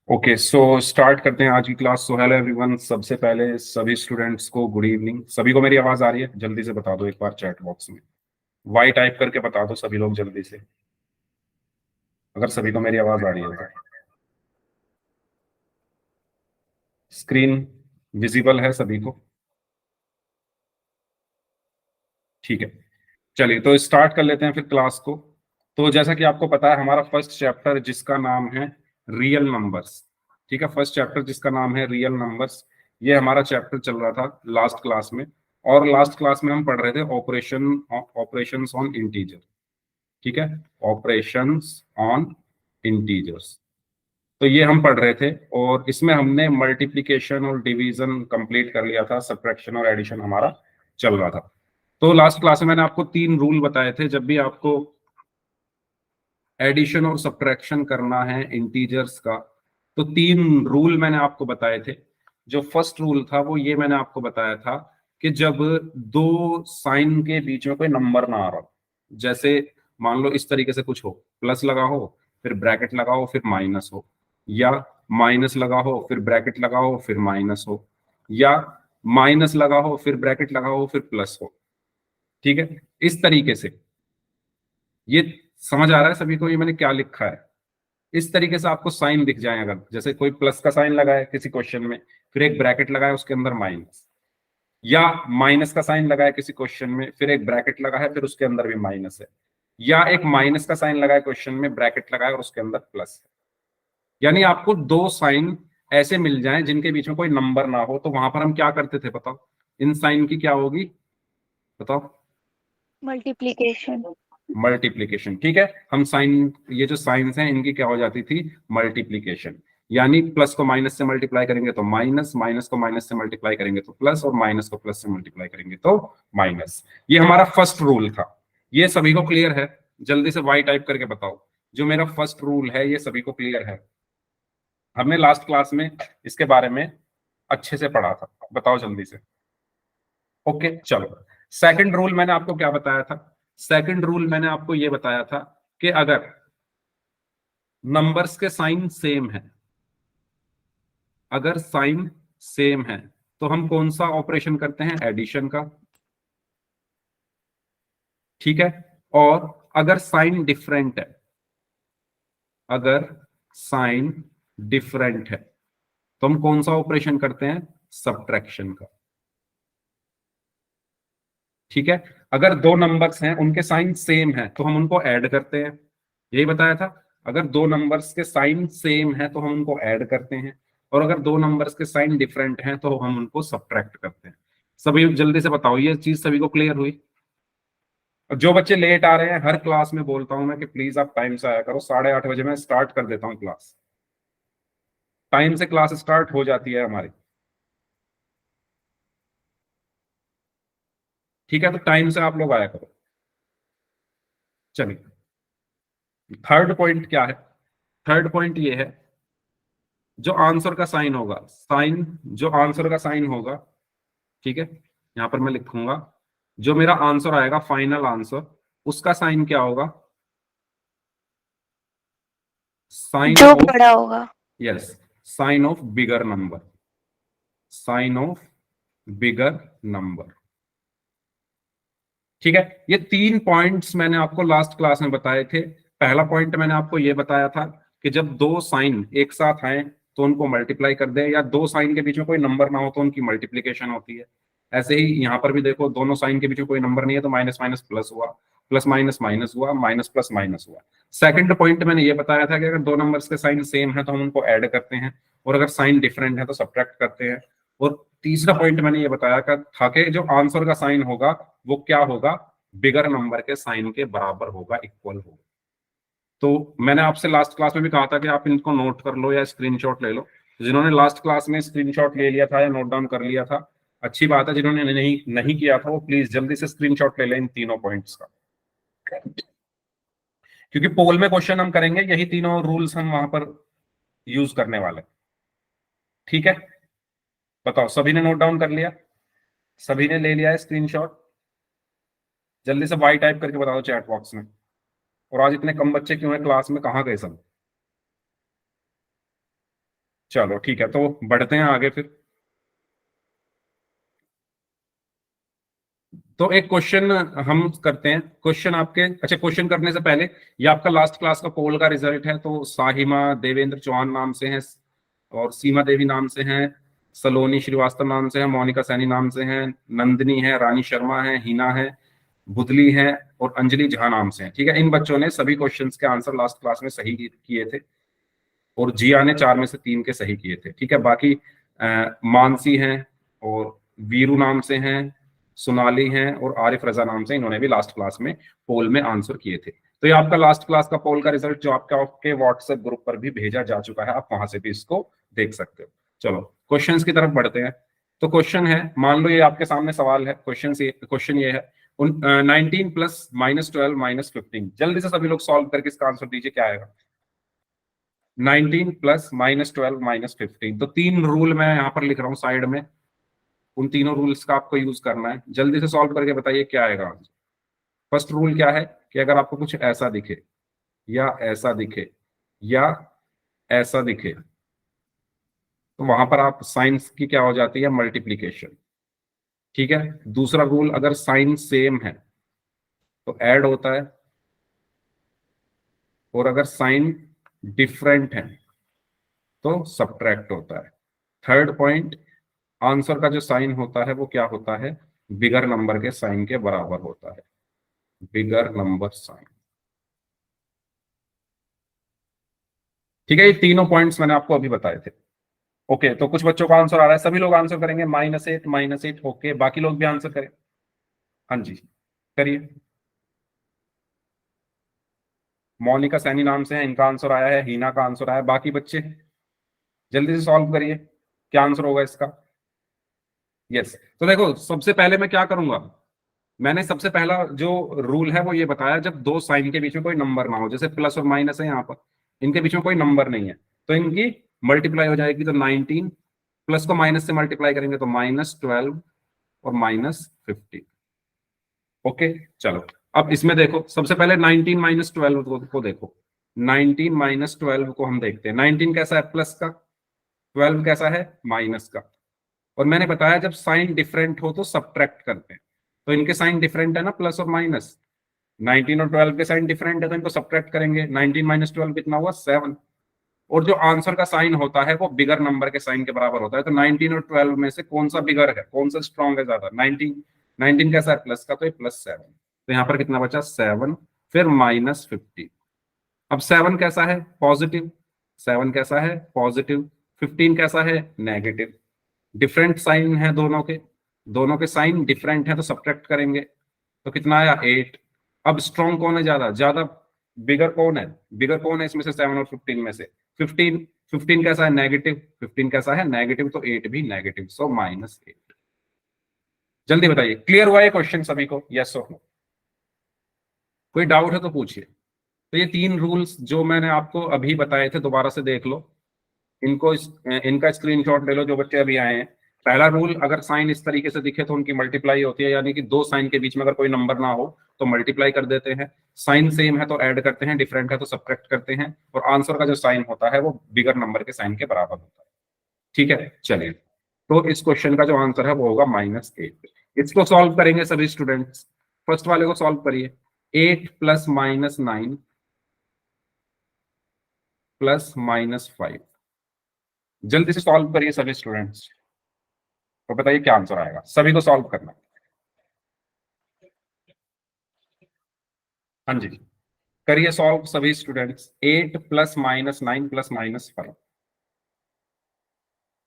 Okay, so start करते हैं आज की क्लास। सो हेलो एवरीवन, सबसे पहले सभी स्टूडेंट्स को गुड इवनिंग। सभी को मेरी आवाज आ रही है? जल्दी से बता दो एक बार चैट बॉक्स में, वाई टाइप करके बता दो सभी लोग जल्दी से, अगर सभी को मेरी आवाज आ रही है तो। स्क्रीन विजिबल है सभी को? ठीक है, चलिए तो स्टार्ट कर लेते हैं फिर क्लास को। तो जैसा कि आपको पता है, हमारा फर्स्ट चैप्टर जिसका नाम है रियल नंबर्स, ठीक है, फर्स्ट चैप्टर जिसका नाम है रियल नंबर्स, ये हमारा चैप्टर चल रहा था लास्ट क्लास में। और लास्ट क्लास में हम पढ़ रहे थे ऑपरेशंस ऑन इंटीजर, ठीक है, ऑपरेशंस ऑन इंटीजर्स। तो ये हम पढ़ रहे थे और इसमें हमने मल्टीप्लिकेशन और डिवीजन कंप्लीट कर लिया था, सब्ट्रैक्शन और एडिशन हमारा चल रहा था। तो लास्ट क्लास में मैंने आपको 3 रूल बताए थे जब भी आपको एडिशन और सब्ट्रैक्शन करना है इंटीजर्स का। तो 3 रूल मैंने आपको बताए थे। जो फर्स्ट रूल था वो ये मैंने आपको बताया था कि जब दो साइन के बीच में कोई नंबर ना आ रहा हो, जैसे मान लो इस तरीके से कुछ हो, प्लस लगा हो फिर ब्रैकेट लगा हो फिर माइनस हो, या माइनस लगा हो फिर ब्रैकेट लगा हो फिर माइनस हो, या माइनस लगा हो फिर ब्रैकेट लगा हो फिर प्लस हो, ठीक है, इस तरीके से। ये समझ आ रहा है सभी को ये मैंने क्या लिखा है? इस तरीके से आपको साइन दिख जाए, अगर जैसे कोई प्लस का साइन लगा है किसी क्वेश्चन में, फिर एक ब्रैकेट लगा है उसके अंदर माइनस, या माइनस का साइन लगा है किसी क्वेश्चन में फिर एक ब्रैकेट लगा है फिर उसके अंदर भी माइनस है, या एक माइनस का साइन लगा है क्वेश्चन में, ब्रैकेट लगा है और उसके अंदर प्लस है। यानी आपको दो साइन ऐसे मिल जाएं जिनके बीच में कोई नंबर ना हो, तो वहां पर हम क्या करते थे बताओ? इन साइन की क्या होगी बताओ? मल्टीप्लीकेशन। मल्टीप्लीकेशन, ठीक है। हम साइन, ये जो साइंस हैं इनकी क्या हो जाती थी? मल्टीप्लीकेशन। यानी प्लस को माइनस से मल्टीप्लाई करेंगे तो माइनस, माइनस को माइनस से मल्टीप्लाई करेंगे तो प्लस, और माइनस को प्लस से मल्टीप्लाई करेंगे तो माइनस। ये हमारा फर्स्ट रूल था। ये सभी को क्लियर है? जल्दी से वाई टाइप करके बताओ। जो मेरा फर्स्ट रूल है ये सभी को क्लियर है? हमने लास्ट क्लास में इसके बारे में अच्छे से पढ़ा था, बताओ जल्दी से। ओके, चलो। सेकंड रूल मैंने आपको क्या बताया था? सेकंड रूल मैंने आपको ये बताया था कि अगर नंबर्स के साइन सेम है, अगर साइन सेम है तो हम कौन सा ऑपरेशन करते हैं? एडिशन का, ठीक है। और अगर साइन डिफरेंट है, अगर साइन डिफरेंट है तो हम कौन सा ऑपरेशन करते हैं? सब्ट्रैक्शन का, ठीक है। अगर दो नंबर्स हैं उनके साइन सेम है तो हम उनको ऐड करते हैं, यही बताया था। अगर दो नंबर्स के साइन सेम है तो हम उनको ऐड करते हैं, और अगर दो नंबर्स के साइन डिफरेंट हैं तो हम उनको सब्ट्रैक्ट करते हैं। सभी जल्दी से बताओ, ये चीज सभी को क्लियर हुई? और जो बच्चे लेट आ रहे हैं, हर क्लास में बोलता हूं मैं कि प्लीज आप टाइम से आया करो। 8:30 बजे मैं स्टार्ट कर देता हूँ क्लास, टाइम से क्लास स्टार्ट हो जाती है हमारी, ठीक है। तो टाइम से आप लोग आया करो। चलिए, थर्ड पॉइंट क्या है? थर्ड पॉइंट ये है, जो आंसर का साइन होगा, साइन, जो आंसर का साइन होगा, ठीक है, यहां पर मैं लिखूंगा, जो मेरा आंसर आएगा फाइनल आंसर, उसका साइन क्या होगा? साइन जो ऑफ, बड़ा होगा। Yes, sign of bigger number, sign of bigger number, ठीक है। ये 3 पॉइंट्स मैंने आपको लास्ट क्लास में बताए थे। पहला पॉइंट मैंने आपको ये बताया था कि जब दो साइन एक साथ आए तो उनको मल्टीप्लाई कर दे, या दो साइन के बीच में कोई नंबर ना हो तो उनकी मल्टीप्लीकेशन होती है। ऐसे ही यहाँ पर भी देखो, दोनों साइन के बीच में कोई नंबर नहीं है तो माइनस माइनस प्लस हुआ, प्लस माइनस माइनस हुआ, माइनस प्लस माइनस हुआ। सेकंड पॉइंट मैंने ये बताया था कि अगर दो नंबर्स के साइन सेम है तो हम उनको ऐड करते हैं, और अगर साइन डिफरेंट है तो सब्ट्रैक्ट करते हैं। और तीसरा पॉइंट मैंने ये बताया था कि जो आंसर का साइन होगा वो क्या होगा? बिगर नंबर के साइन के बराबर होगा, इक्वल होगा। तो मैंने आपसे लास्ट क्लास में भी कहा था कि आप इनको नोट कर लो या स्क्रीनशॉट ले लो। जिन्होंने लास्ट क्लास में स्क्रीनशॉट ले लिया था या नोट डाउन कर लिया था, अच्छी बात है। जिन्होंने नहीं नहीं किया था वो प्लीज जल्दी से स्क्रीनशॉट ले लें इन तीनों पॉइंट्स का, क्योंकि पोल में क्वेश्चन हम करेंगे, यही तीनों रूल्स हम वहां पर यूज करने वाले हैं, ठीक है। बताओ, सभी ने नोट डाउन कर लिया? सभी ने ले लिया है स्क्रीनशॉट? जल्दी से वाई टाइप करके बताओ चैट बॉक्स में। और आज इतने कम बच्चे क्यों हैं क्लास में, कहाँ गए सब? चलो ठीक है, तो बढ़ते हैं आगे फिर। तो एक क्वेश्चन हम करते हैं। क्वेश्चन आपके, अच्छा क्वेश्चन करने से पहले, ये आपका लास्ट क्लास का पोल का रिजल्ट है। तो साहिमा देवेंद्र चौहान नाम से हैं, और सीमा देवी नाम से हैं, सलोनी श्रीवास्तव नाम से है, मोनिका सैनी नाम से हैं, नंदिनी है, रानी शर्मा है, हिना है, बुदली है, और अंजलि झा नाम से है। ठीक है, इन बच्चों ने सभी क्वेश्चंस के आंसर लास्ट क्लास में सही किए थे, और जिया ने 4 में से 3 के सही किए थे। ठीक है, बाकी मानसी हैं, और वीरू नाम से हैं, सोनाली हैं, और आरिफ रजा नाम से, इन्होंने भी लास्ट क्लास में पोल में आंसर किए थे। तो ये आपका लास्ट क्लास का पोल का रिजल्ट जो आपका आपके व्हाट्सएप ग्रुप पर भी भेजा जा चुका है, आप वहां से भी इसको देख सकते हो। चलो क्वेश्चंस की तरफ बढ़ते हैं। तो क्वेश्चन है, मान लो ये आपके सामने सवाल है, क्वेश्चन ये है, 19 प्लस -12 -15, जल्दी से सभी लोग सॉल्व करके इसका आंसर दीजिए, क्या आएगा। 19 प्लस -12 -15, तो 3 रूल मैं यहाँ पर लिख रहा हूँ साइड में, उन तीनों रूल्स का आपको यूज करना है। जल्दी से सॉल्व करके बताइए क्या आएगा। फर्स्ट रूल क्या है कि अगर आपको कुछ ऐसा दिखे, या ऐसा दिखे, या ऐसा दिखे, तो वहां पर आप साइंस की क्या हो जाती है, मल्टीप्लीकेशन। ठीक है, दूसरा रूल, अगर साइन सेम है तो ऐड होता है, और अगर साइन डिफरेंट है तो सब्ट्रैक्ट होता है। थर्ड पॉइंट, आंसर का जो साइन होता है वो क्या होता है, बिगर नंबर के साइन के बराबर होता है, बिगर नंबर साइन। ठीक है, ये तीनों पॉइंट्स मैंने आपको अभी बताए थे। ओके, तो कुछ बच्चों का आंसर आ रहा है, सभी लोग आंसर करेंगे, -8 -8। ओके, बाकी लोग भी आंसर करें। हाँ जी, करिए। मोनिका सैनी नाम से है, इनका आंसर आया है, हीना का आंसर आया है, बाकी बच्चे जल्दी से सॉल्व करिए, क्या आंसर होगा इसका। यस, तो देखो सबसे पहले मैं क्या करूंगा, मैंने सबसे पहला जो रूल है वो ये बताया, जब दो साइन के बीच में कोई नंबर ना हो, जैसे प्लस और माइनस है यहाँ पर, इनके बीच में कोई नंबर नहीं है, तो इनकी मल्टीप्लाई हो जाएगी। तो 19 प्लस को माइनस से मल्टीप्लाई करेंगे तो -12 और -15। ओके, चलो अब इसमें देखो, सबसे पहले 19 -12 को देखो। 19 -12 को हम देखते हैं, 19 कैसा है, प्लस का, 12 कैसा है, माइनस का। और मैंने बताया जब साइन डिफरेंट हो तो सब्ट्रैक्ट करते हैं, तो इनके साइन डिफरेंट है ना, प्लस और माइनस। 19 और 12 के साइन डिफरेंट है तो इनको सब्ट्रैक्ट करेंगे। 19 -12 कितना हुआ, 7। और जो आंसर का साइन होता है वो बिगर नंबर के साइन के बराबर होता है। तो 19 और 12 में से कौन सा बिगर है, कौन सा स्ट्रॉन्ग है ज्यादा, 19। 19 कैसा है, प्लस का, तो ये +7। तो यहाँ पर कितना बचा, 7, फिर -15। अब 7 कैसा है, पॉजिटिव। 7 कैसा है, पॉजिटिव। 15 कैसा है, नेगेटिव। डिफरेंट साइन है दोनों के, दोनों के साइन डिफरेंट है तो सब्ट्रैक्ट करेंगे, तो कितना आया, 8। अब स्ट्रॉन्ग कौन है, ज्यादा ज्यादा बिगर कौन है, बिगर कौन है इसमें से 7 और 15 में से, 15। 15 कैसा है, नेगेटिव। 15 कैसा है, नेगेटिव, तो 8 भी नेगेटिव, सो -8। जल्दी बताइए, क्लियर हुआ ये क्वेश्चन सभी को, यस और नो। कोई डाउट है तो पूछिए। तो ये 3 रूल्स जो मैंने आपको अभी बताए थे, दोबारा से देख लो इनको, इनका स्क्रीनशॉट ले लो जो बच्चे अभी आए हैं। पहला रूल, अगर साइन इस तरीके से दिखे तो उनकी मल्टीप्लाई होती है, यानी कि दो साइन के बीच में अगर कोई नंबर ना हो तो मल्टीप्लाई कर देते हैं। साइन सेम है तो ऐड करते हैं, डिफरेंट है तो सब्ट्रैक्ट करते हैं, और आंसर का जो साइन होता है वो बिगर नंबर के साइन के बराबर होता है। ठीक है, चलिए, तो इस क्वेश्चन का जो आंसर है वो होगा -8। इसको सॉल्व करेंगे सभी स्टूडेंट्स। फर्स्ट वाले को सॉल्व करिए, 8 प्लस -9 प्लस -5। जल्दी से सॉल्व करिए सभी स्टूडेंट्स, तो बताइए क्या आंसर आएगा, सभी को सॉल्व करना है। हाँ जी, करिए सॉल्व सभी students, 8 plus -9 plus -5।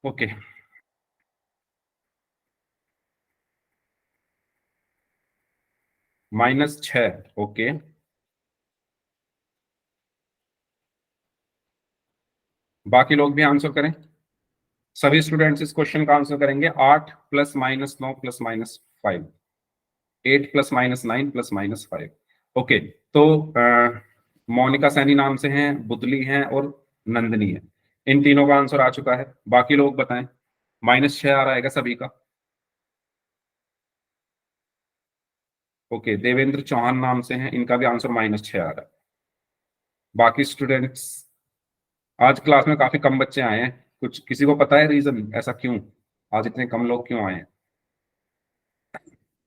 Okay, -6। Okay, बाकी लोग भी आंसर करें, सभी स्टूडेंट्स इस क्वेश्चन का आंसर करेंगे। 8 plus -9 plus -5, 8 plus -9 plus -5। Okay, तो मोनिका सैनी नाम से हैं, बुदली हैं, और नंदनी है, इन तीनों का आंसर आ चुका है। बाकी लोग बताएं, -6 आ रहा है क्या सभी का। ओके, देवेंद्र चौहान नाम से हैं, इनका भी आंसर -6 आ रहा है। बाकी स्टूडेंट्स, आज क्लास में काफी कम बच्चे आए हैं, कुछ किसी को पता है रीजन ऐसा क्यों, आज इतने कम लोग क्यों आए हैं?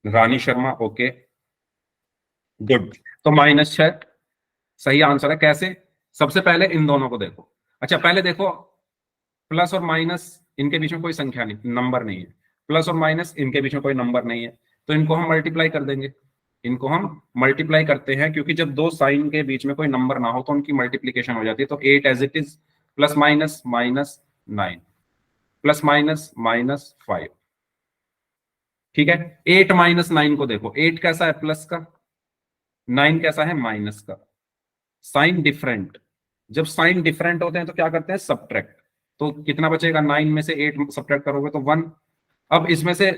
रानी शर्मा, ओके गुड। तो -6 सही आंसर है। कैसे? सबसे पहले इन दोनों को देखो। अच्छा पहले देखो, प्लस और माइनस इनके बीच में कोई संख्या नहीं, नंबर नहीं है। प्लस और माइनस इनके बीच में कोई नंबर नहीं है, तो इनको हम मल्टीप्लाई कर देंगे। इनको हम मल्टीप्लाई करते हैं, क्योंकि जब दो साइन के बीच में कोई नंबर ना हो तो उनकी मल्टीप्लीकेशन हो जाती है। तो 8 as it is, plus minus -9, plus minus -5। ठीक है, 8 -9 को देखो, 8 कैसा है? प्लस का, 9 कैसा है? माइनस का। साइन डिफरेंट, जब साइन डिफरेंट होते हैं तो क्या करते हैं? सब्ट्रैक्ट। तो कितना बचेगा? 9 में से 8 सब्ट्रैक्ट करोगे तो 1। अब इसमें से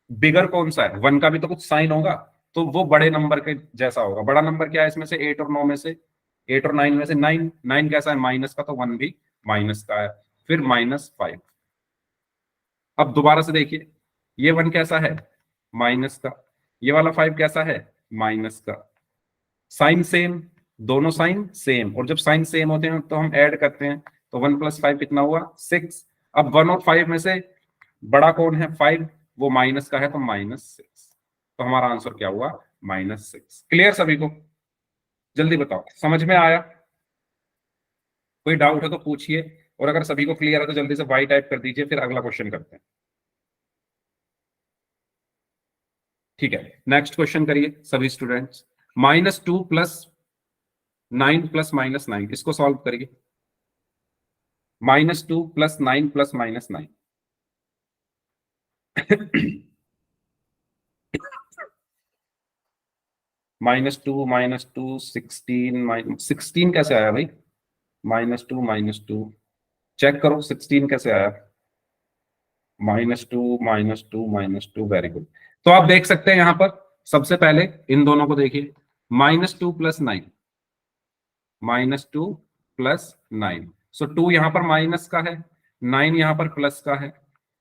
बिगर कौन सा है? 1 का भी तो कुछ साइन होगा, तो वो बड़े नंबर के जैसा होगा। बड़ा नंबर क्या है इसमें से? 8 और 9 में से, 8 और 9 में से 9। 9 कैसा है? माइनस का, तो 1 भी माइनस का है। फिर -5। अब दोबारा से देखिए, ये 1 कैसा है? माइनस का। ये वाला 5 कैसा है? माइनस का। साइन सेम, दोनों साइन सेम, और जब साइन सेम होते हैं तो हम ऐड करते हैं। तो 1 + 5 कितना हुआ? 6। अब 1 और 5 में से बड़ा कौन है? 5, वो माइनस का है, तो -6। तो हमारा आंसर क्या हुआ? -6। क्लियर सभी को? जल्दी बताओ, समझ में आया? कोई डाउट है तो पूछिए, और अगर सभी को क्लियर है तो जल्दी से वाई टाइप कर दीजिए, फिर अगला क्वेश्चन करते हैं। ठीक है, नेक्स्ट क्वेश्चन करिए सभी स्टूडेंट्स। -2 + 9 + -9, इसको सॉल्व करिए। -2 + 9 + -9। -2 16 कैसे आया भाई? -2 चेक करो 16 कैसे आया? -2 वेरी गुड। तो आप देख सकते हैं यहां पर, सबसे पहले इन दोनों को देखिए। -2 + 9, -2 + 9, सो 2 यहां पर माइनस का है, 9 यहां पर प्लस का है।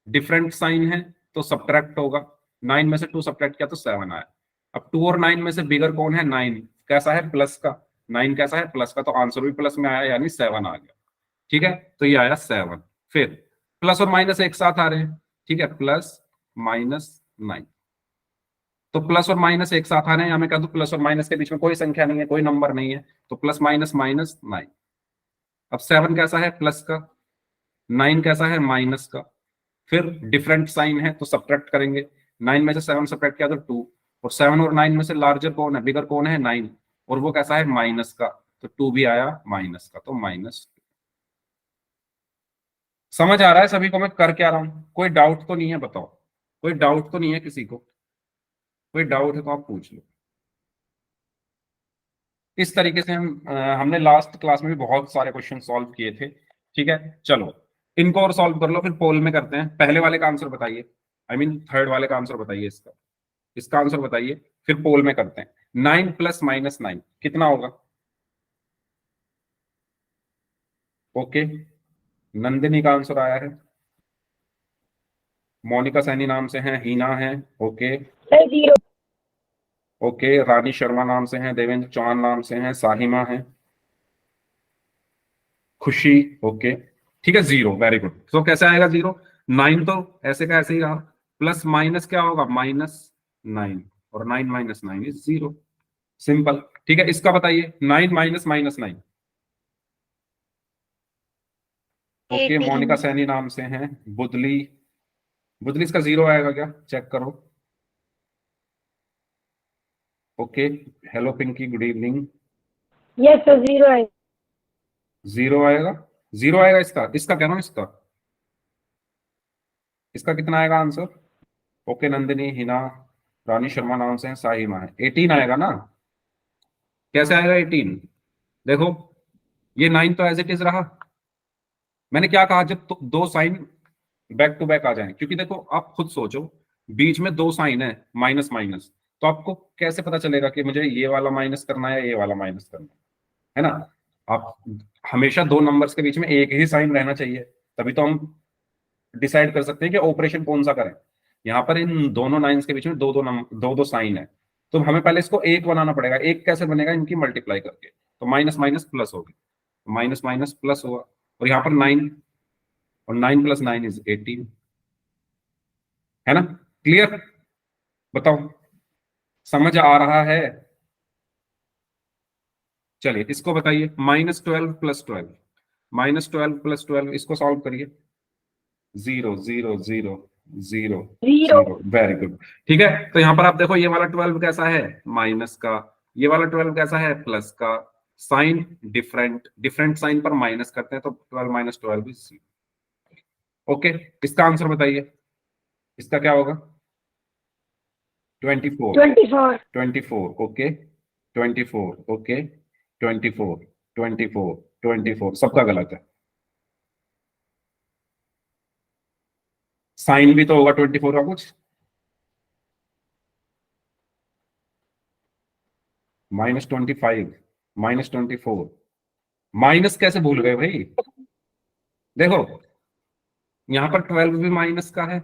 डिफरेंट साइन है तो सब्ट्रैक्ट होगा। 9 में से 2 सब्ट्रैक्ट किया तो 7 आया। अब 2 और 9 में से बिगर कौन है? 9 कैसा है? प्लस का। 9 कैसा है? प्लस का, तो आंसर भी प्लस में आया, यानी 7 आ गया। ठीक है, तो ये आया 7। फिर प्लस और माइनस एक साथ आ रहे हैं। ठीक है, +-9, तो प्लस और माइनस एक साथ आ रहे हैं। यहां मैं कह दूं प्लस और माइनस के बीच में कोई संख्या नहीं है, कोई नंबर नहीं है, तो +-9। अब 7 कैसा है? प्लस का। 9 कैसा है? माइनस का। फिर डिफरेंट साइन है तो सब्ट्रैक्ट करेंगे। 9 में से 7 सब्ट्रैक्ट किया तो 2, और 7 और 9 में से लार्जर कौन है? बिगर कौन है? 9, और वो कैसा है? माइनस का, तो 2 भी आया माइनस का, तो -2। समझ आ रहा है सभी को मैं कर क्या रहा हूं? कोई डाउट तो नहीं है? बताओ, कोई डाउट तो नहीं है किसी को? कोई डाउट है तो आप पूछ लो। इस तरीके से हमने लास्ट क्लास में भी बहुत सारे क्वेश्चन सॉल्व किए थे। ठीक है, चलो इनको और सॉल्व कर लो, फिर पोल में करते हैं। पहले वाले का आंसर बताइए, आई मीन थर्ड वाले का आंसर बताइए, इसका इसका आंसर बताइए, फिर पोल में करते हैं। 9 + -9 कितना होगा? ओके, नंदिनी का आंसर आया है, मोनिका सैनी नाम से हैं, हीना है, ओके। सर 0। ओके, रानी शर्मा नाम से हैं, देवेंद्र चौहान नाम से हैं, साहिमा है, खुशी, ओके। ठीक है, 0, वेरी गुड। तो कैसे आएगा 0? 9 तो ऐसे का ऐसे ही रहा, प्लस माइनस क्या होगा? -9, और 9 - 9 इज 0। सिंपल। ठीक है, इसका बताइए, 9 - -9। ओके, 18। मोनिका सैनी नाम से हैं, बुदली, बुदली इसका 0 आएगा क्या? चेक करो। Okay, hello Pinky, good evening. Yes sir 0 है। 0 आएगा, 0 आएगा इसका, इसका क्या नाम? इसका कितना आएगा आंसर? ओके, नंदिनी, हिना, रानी शर्मा नाम से है, साहिमा है, 18 आएगा ना? कैसे आएगा 18? देखो, ये 9 तो एज इट इज रहा। मैंने क्या कहा? जब तो दो साइन बैक टू बैक आ जाएं, क्योंकि देखो आप खुद सोचो, बीच में दो साइन है, माइनस माइनस, तो आपको कैसे पता चलेगा कि मुझे ये वाला माइनस करना है, ये वाला माइनस करना है ना? आप हमेशा दो नंबर्स के बीच में एक ही साइन रहना चाहिए, तभी तो हम डिसाइड कर सकते हैं कि ऑपरेशन कौन सा करें। यहाँ पर इन दोनों लाइंस के बीच में दो दो साइन है, तो हमें पहले इसको एक बनाना पड़ेगा। एक कैसे बनेगा? इनकी मल्टीप्लाई करके, तो माइनस माइनस प्लस होगी, माइनस माइनस प्लस हुआ, और यहाँ पर 9 और 9 + 9 इज 18, है ना? क्लियर? बताओ, समझ आ रहा है? चलिए इसको बताइए, -12 + 12, -12 + 12, इसको सॉल्व करिए। 0 0 0 0 0 0, वेरी गुड। ठीक है, तो यहां पर आप देखो ये वाला 12 कैसा है, माइनस का, ये वाला 12 कैसा है, प्लस का। साइन डिफरेंट, डिफरेंट साइन पर माइनस करते हैं तो 12 - 12 इज 0। ओके, इसका आंसर बताइए, इसका क्या होगा? 24, 24 24, ओके, 24, ओके, 24, 24, 24, सबका गलत है। साइन भी तो होगा 24 का कुछ, -25, -24, माइनस कैसे भूल गए भाई? देखो यहां पर 12 भी माइनस का है,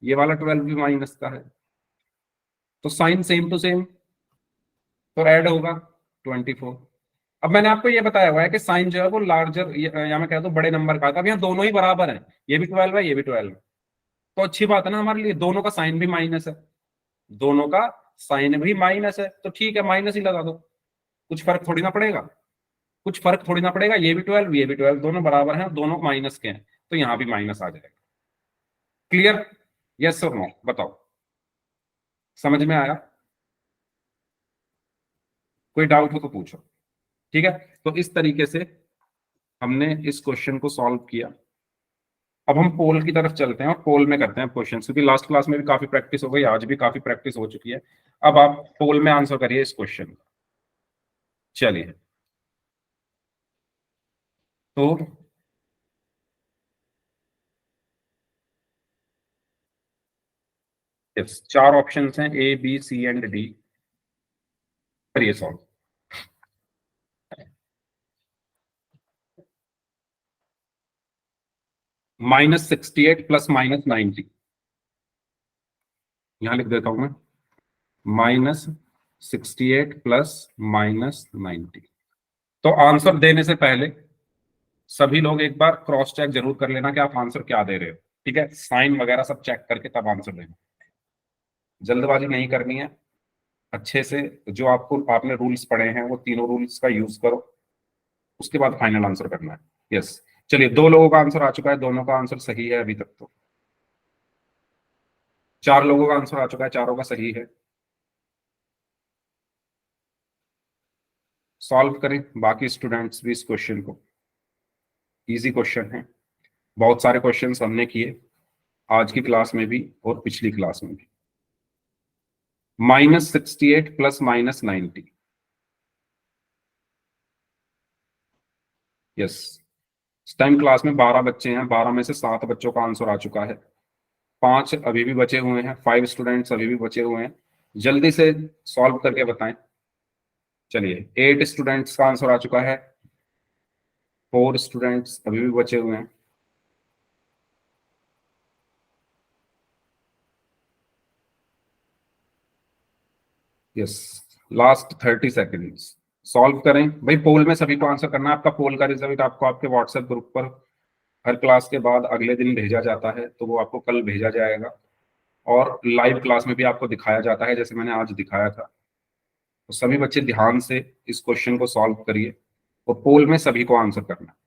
ये वाला 12 भी माइनस का है, तो साइन सेम टू सेम, तो ऐड होगा 24। अब मैंने आपको ये बताया हुआ है कि साइन जो है वो लार्जर, या मैं कह दूं बड़े नंबर का था। अब यहाँ दोनों ही बराबर है, ये भी 12 है, ये भी 12 है, तो अच्छी बात है ना हमारे लिए, दोनों का साइन भी माइनस है, दोनों का साइन भी माइनस है, तो ठीक है माइनस ही लगा दो, कुछ फर्क थोड़ी ना पड़ेगा, कुछ फर्क थोड़ी ना पड़ेगा, ये भी 12, ये भी 12, दोनों बराबर हैं, दोनों माइनस के हैं, तो यहां भी माइनस आ जाएगा। क्लियर? यस और नो बताओ, समझ में आया? कोई डाउट हो तो पूछो। ठीक है, तो इस तरीके से हमने इस क्वेश्चन को सॉल्व किया। अब हम पोल की तरफ चलते हैं और पोल में करते हैं क्वेश्चन, क्योंकि लास्ट क्लास में भी काफी प्रैक्टिस हो गई, आज भी काफी प्रैक्टिस हो चुकी है। अब आप पोल में आंसर करिए इस क्वेश्चन का। चलिए, तो यस, 4 ऑप्शंस हैं, A B C and D। करिए सॉल्व। -68 + -90, यहां लिख देता हूं मैं, -68 + -90। तो आंसर देने से पहले सभी लोग एक बार क्रॉस चेक जरूर कर लेना कि आप आंसर क्या दे रहे हो। ठीक है, साइन वगैरह सब चेक करके तब आंसर देना, जल्दबाजी नहीं करनी है। अच्छे से जो आपको आपने रूल्स पढ़े हैं वो तीनों रूल्स का यूज करो, उसके बाद फाइनल आंसर करना है। यस, चलिए 2 लोगों का आंसर आ चुका है, दोनों का आंसर सही है अभी तक। तो 4 लोगों का आंसर आ चुका है, चारों का सही है। सॉल्व करें बाकी स्टूडेंट्स भी इस क्वेश्चन को, इजी क्वेश्चन है, बहुत सारे क्वेश्चंस हमने किए आज की क्लास में भी और पिछली क्लास में भी। -68 + -90, यस, इस टाइम क्लास में 12 बच्चे हैं, 12 में से 7 बच्चों का आंसर आ चुका है, 5 अभी भी बचे हुए हैं, 5 स्टूडेंट्स अभी भी बचे हुए हैं, जल्दी से सॉल्व करके बताएं। चलिए 8 स्टूडेंट्स का आंसर आ चुका है, 4 स्टूडेंट्स अभी भी बचे हुए हैं। यस, लास्ट 30 सेकेंड्स, सॉल्व करें भाई। पोल में सभी को आंसर करना है, आपका पोल का रिजल्ट आपको आपके व्हाट्सएप ग्रुप पर हर क्लास के बाद अगले दिन भेजा जाता है, तो वो आपको कल भेजा जाएगा, और लाइव क्लास में भी आपको दिखाया जाता है जैसे मैंने आज दिखाया था। तो सभी बच्चे ध्यान से इस क्वेश्चन को सॉल्व करिए और पोल में सभी को आंसर करना है।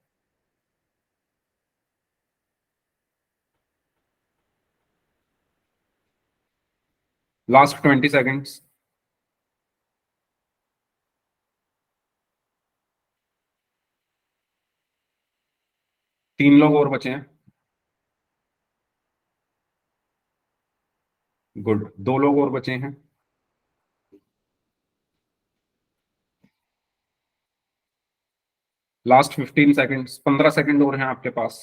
लास्ट 20 सेकेंड्स, तीन लोग और बचे हैं, गुड, 2 लोग और बचे हैं, लास्ट 15 सेकेंड्स, 15 सेकेंड और हैं आपके पास।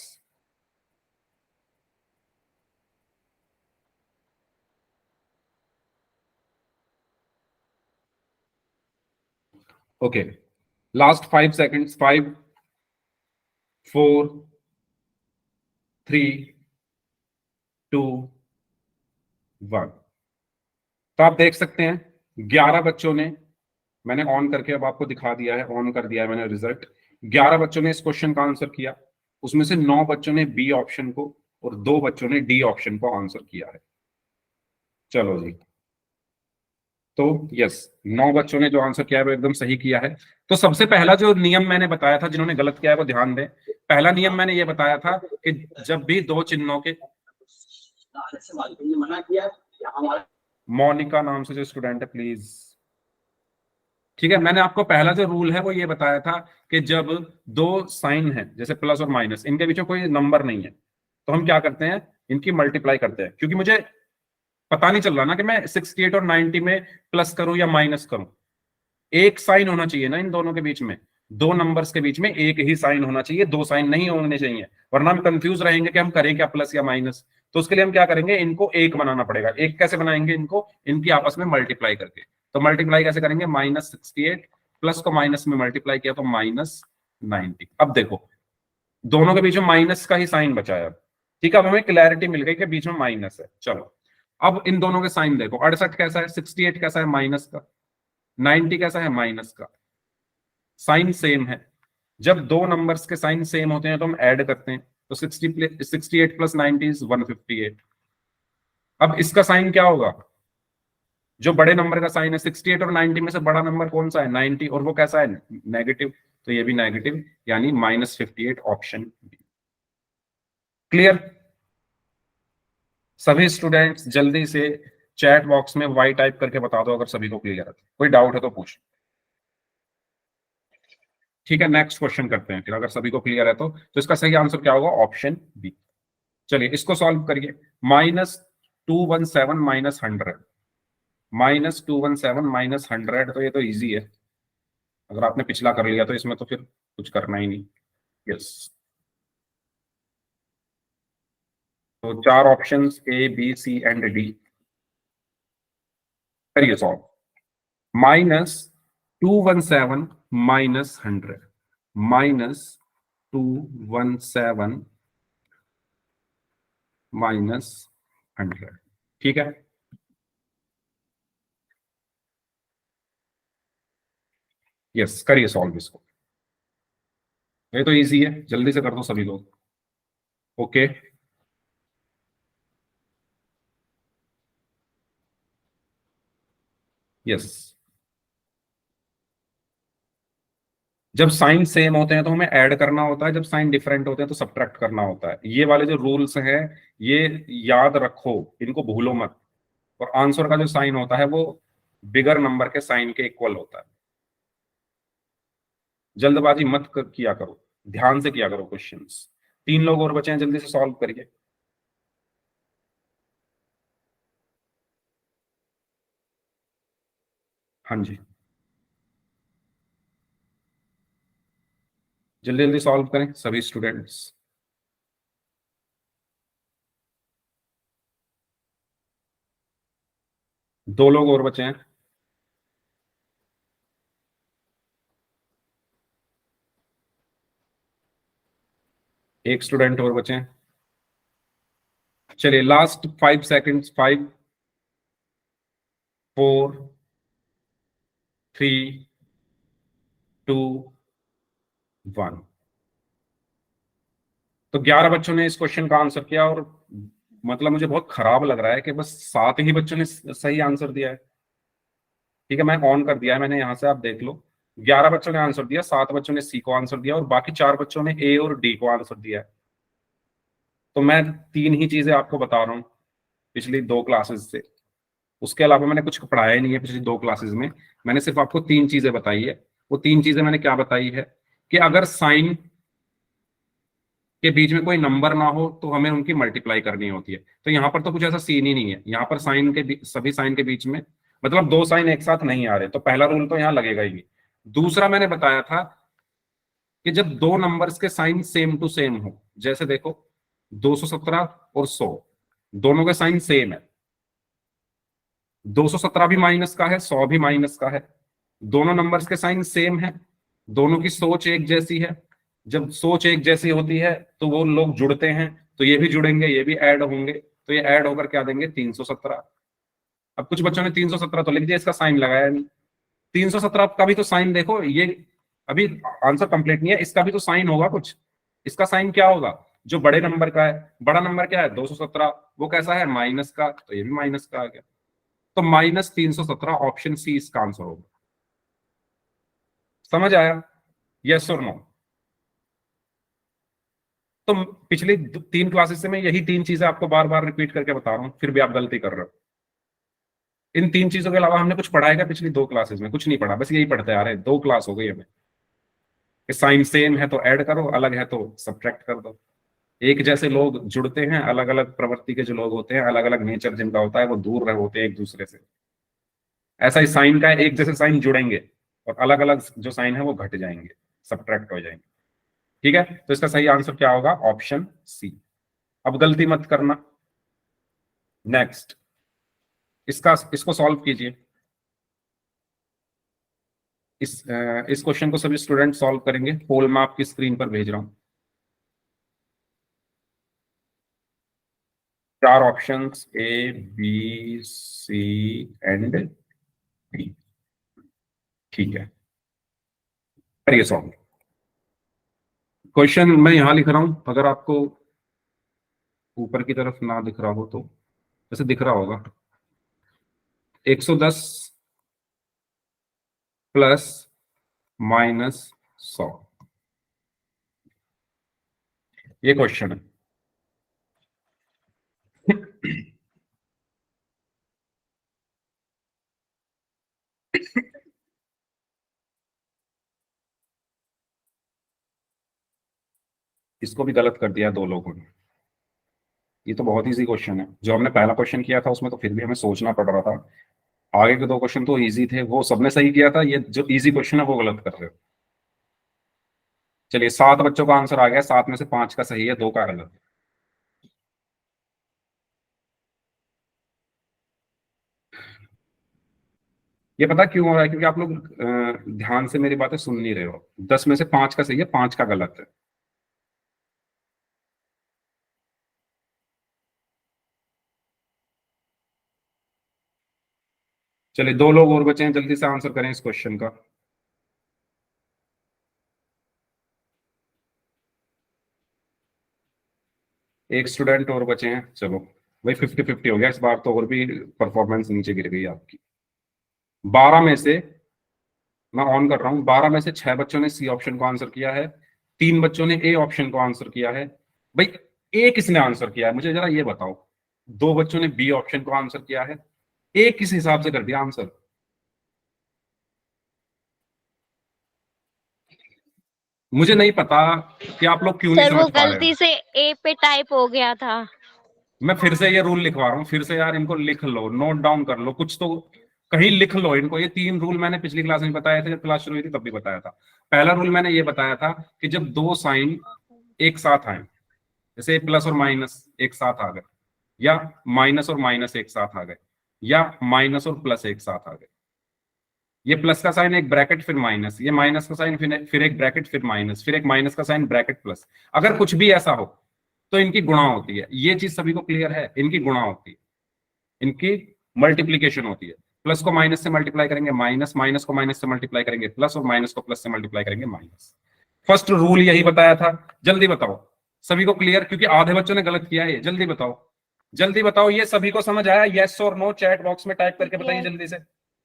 Okay, last 5 seconds, 5 4 3 2 1। तो आप देख सकते हैं 11 बच्चों ने, मैंने ऑन करके अब आपको दिखा दिया है, ऑन कर दिया है मैंने रिजल्ट, 11 बच्चों ने इस क्वेश्चन का आंसर किया उसमें से 9 बच्चों ने बी ऑप्शन को और 2 बच्चों ने डी ऑप्शन को आंसर किया है। चलो जी, तो यस, 9 बच्चों ने जो आंसर किया है वो एकदम सही किया है। तो सबसे पहला जो नियम मैंने बताया था, जिन्होंने गलत किया है वो ध्यान दें। पहला नियम मैंने ये बताया था कि जब भी दो चिन्हों के, मोनिका नाम से जो स्टूडेंट है प्लीज, ठीक है, मैंने आपको पहला जो रूल है वो ये बताया था कि जब दो साइन है जैसे प्लस और माइनस, इनके बीच में कोई नंबर नहीं है, तो हम क्या करते हैं, इनकी मल्टीप्लाई करते हैं। क्योंकि मुझे पता नहीं चल रहा ना कि मैं 68 और 90 में प्लस करूं या माइनस करूं, एक साइन होना चाहिए ना इन दोनों के बीच में, दो नंबर्स के बीच में एक ही साइन होना चाहिए, दो साइन नहीं होने चाहिए, वरना हम कंफ्यूज रहेंगे कि हम करें क्या, प्लस या माइनस। तो उसके लिए हम क्या करेंगे, इनको एक बनाना पड़ेगा। एक कैसे बनाएंगे इनको, इनकी आपस में मल्टीप्लाई करके। तो मल्टीप्लाई कैसे करेंगे, -68 प्लस को माइनस में मल्टीप्लाई किया तो -90। अब देखो दोनों के बीच में माइनस का ही साइन बचा है। ठीक है, अब हमें क्लैरिटी मिल गई कि बीच में माइनस है। चलो अब इन दोनों के साइन देखो, 68 कैसा है, 68 कैसा है, माइनस का, 90 कैसा है, माइनस का। साइन सेम है, जब दो नंबर्स के साइन सेम होते हैं तो हम ऐड करते हैं, तो 68 प्लस 90 इज 158। अब इसका साइन क्या होगा, जो बड़े नंबर का साइन है, 68 और 90 में से बड़ा नंबर कौन सा है, 90, और वो कैसा है, नेगेटिव, तो ये भी नेगेटिव, यानी -58 ऑप्शन बी। क्लियर? सभी स्टूडेंट्स जल्दी से चैट बॉक्स में वाई टाइप करके बता दो अगर सभी को क्लियर है। कोई डाउट है तो पूछ। ठीक है, नेक्स्ट क्वेश्चन करते हैं फिर, अगर सभी को क्लियर है तो इसका सही आंसर क्या होगा, ऑप्शन बी। चलिए इसको सॉल्व करिए। -217 -100, -217 -100, तो ये तो इजी है, अगर आपने पिछला कर लिया तो इसमें तो फिर कुछ करना ही नहीं। यस, तो चार options A B C and D, करिए सॉल्व। -217 -100, -217 -100, ठीक है। यस, करिए सॉल्व इसको, ये तो इजी है, जल्दी से कर दो सभी लोग। ओके, यस, जब साइन सेम होते हैं तो हमें ऐड करना होता है, जब साइन डिफरेंट होते हैं तो सब्ट्रैक्ट करना होता है। ये वाले जो रूल्स हैं ये याद रखो, इनको भूलो मत। और आंसर का जो साइन होता है वो बिगर नंबर के साइन के इक्वल होता है। जल्दबाजी मत किया करो, ध्यान से किया करो क्वेश्चंस। 3 लोग और बचे हैं, जल्दी से सॉल्व करिए। हाँ जी, जल्दी जल्दी सॉल्व करें सभी स्टूडेंट्स। दो लोग और बचे हैं, एक स्टूडेंट और बचे हैं। चलिए लास्ट 5 सेकंड्स, 5 4 3 2 1। तो 11 बच्चों ने इस क्वेश्चन का आंसर किया, और मतलब मुझे बहुत खराब लग रहा है कि बस 7 ही बच्चों ने सही आंसर दिया है। ठीक है, मैं ऑन कर दिया है मैंने, यहां से आप देख लो। 11 बच्चों ने आंसर दिया, 7 बच्चों ने सी को आंसर दिया, और बाकी 4 बच्चों ने ए और डी को आंसर दिया है। तो मैं 3 ही चीजें आपको बता रहा हूँ पिछली 2 क्लासेस से, उसके अलावा मैंने कुछ पढ़ाया नहीं है पिछली 2 क्लासेस में। मैंने सिर्फ आपको 3 चीजें बताई है। वो 3 चीजें मैंने क्या बताई है, कि अगर साइन के बीच में कोई नंबर ना हो तो हमें उनकी मल्टीप्लाई करनी होती है। तो यहाँ पर तो कुछ ऐसा सीन ही नहीं है, यहाँ पर साइन के सभी साइन के बीच में, मतलब 2 साइन एक साथ नहीं आ रहे, तो पहला रूल तो यहाँ लगेगा ही नहीं। दूसरा मैंने बताया था कि जब दो नंबर्स के साइन सेम टू सेम हो, जैसे देखो 217 और 100, दोनों के साइन सेम है, 217 भी माइनस का है, 100 भी माइनस का है, दोनों नंबर्स के साइन सेम है, दोनों की सोच एक जैसी है। जब सोच एक जैसी होती है तो वो लोग जुड़ते हैं, तो ये भी जुड़ेंगे, ये भी ऐड होंगे, तो ये ऐड होकर क्या देंगे, 317। अब कुछ बच्चों ने 317 तो लिख दिया, इसका साइन लगाया नहीं। 317 का भी तो साइन देखो, ये अभी आंसर कंप्लीट नहीं है, इसका भी तो साइन होगा कुछ। इसका साइन क्या होगा, जो बड़े नंबर का है, बड़ा नंबर क्या है 217, वो कैसा है माइनस का, तो ये भी माइनस का आ गया। तो -317 ऑप्शन सी इसका आंसर होगा। समझ आया, यस और नो? तो पिछली 3 क्लासेस से मैं यही 3 चीजें आपको बार बार रिपीट करके बता रहा हूं, फिर भी आप गलती कर रहे हो। इन 3 चीजों के अलावा हमने कुछ पढ़ा है क्या पिछली 2 क्लासेस में? कुछ नहीं पढ़ा, बस यही पढ़ते आ रहे हैं। 2 क्लास हो गई हमें कि साइन सेम है तो ऐड करो, अलग है तो सब्ट्रैक्ट कर दो। एक जैसे लोग जुड़ते हैं, अलग अलग प्रवृत्ति के जो लोग होते हैं, अलग अलग नेचर जिनका होता है, वो दूर रहे होते हैं एक दूसरे से। ऐसा ही साइन का है, एक जैसे साइन जुड़ेंगे और अलग अलग जो साइन है वो घट जाएंगे, सब्ट्रैक्ट हो जाएंगे। ठीक है, तो इसका सही आंसर क्या होगा, ऑप्शन सी। अब गलती मत करना। नेक्स्ट, इसको सॉल्व कीजिए। इस क्वेश्चन को सभी स्टूडेंट सॉल्व करेंगे। पोल मैं आपकी स्क्रीन पर भेज रहा हूं। 4 options, A B C and D. ठीक है, करिए सॉल्व। क्वेश्चन मैं यहां लिख रहा हूं, अगर आपको ऊपर की तरफ ना दिख रहा हो तो वैसे दिख रहा होगा। 110 प्लस -100, ये क्वेश्चन है। इसको भी गलत कर दिया 2 लोगों ने। ये तो बहुत इजी क्वेश्चन है। जो हमने पहला क्वेश्चन किया था उसमें तो फिर भी हमें सोचना पड़ रहा था। आगे के 2 क्वेश्चन तो इजी थे, वो सबने सही किया था। ये जो इजी क्वेश्चन है वो गलत कर रहे हो। चलिए, 7 बच्चों का आंसर आ गया। 7 में से 5 का सही है, 2 का गलत। ये पता क्यों हो रहा है? क्योंकि आप लोग ध्यान से मेरी बातें सुन नहीं रहे हो। 10 में से 5 का सही है, 5 का गलत है। चलिए, 2 लोग और बचे हैं, जल्दी से आंसर करें इस क्वेश्चन का। एक स्टूडेंट और बचे हैं। चलो भाई, 50-50 हो गया इस बार तो, और भी परफॉर्मेंस नीचे गिर गई आपकी। 12 में से, मैं ऑन कर रहा हूं, 12 में से 6 बच्चों ने सी ऑप्शन को आंसर किया है, 3 बच्चों ने ए ऑप्शन को आंसर किया है। भाई, ए किसने आंसर किया है मुझे जरा ये बताओ। 2 बच्चों ने बी ऑप्शन को आंसर किया है। ए किस हिसाब से कर दिया आंसर? मुझे नहीं पता कि आप लोग क्यों नहीं सर वो समझ पा रहे गलती हो। से ए पे टाइप हो गया था। मैं फिर से ये रूल लिखवा रहा हूँ, फिर से यार इनको लिख लो, नोट डाउन कर लो, कुछ तो कहीं लिख लो इनको। ये 3 रूल मैंने पिछली क्लास में बताए थे, जब क्लास शुरू हुई थी तब भी बताया था। पहला रूल मैंने ये बताया था कि जब 2 साइन एक साथ आए, जैसे प्लस और माइनस एक साथ आ गए, या माइनस और माइनस एक साथ आ गए, या माइनस और प्लस एक साथ आ गए, ये प्लस का साइन एक ब्रैकेट फिर माइनस, ये माइनस का साइन फिर एक ब्रैकेट फिर माइनस, फिर एक माइनस का साइन ब्रैकेट प्लस, अगर कुछ भी ऐसा हो तो इनकी गुणा होती है। ये चीज सभी को क्लियर है, इनकी गुणा होती है, इनकी मल्टीप्लीकेशन होती है। प्लस को माइनस से मल्टीप्लाई करेंगे माइनस, माइनस को माइनस से मल्टीप्लाई करेंगे प्लस, और माइनस को प्लस से मल्टीप्लाई करेंगे माइनस। फर्स्ट रूल यही बताया था। जल्दी बताओ, सभी को क्लियर? क्योंकि आधे बच्चों ने गलत किया है। जल्दी बताओ, जल्दी बताओ, ये सभी को समझ आया? यस और नो चैट बॉक्स में टाइप करके बताइए जल्दी से।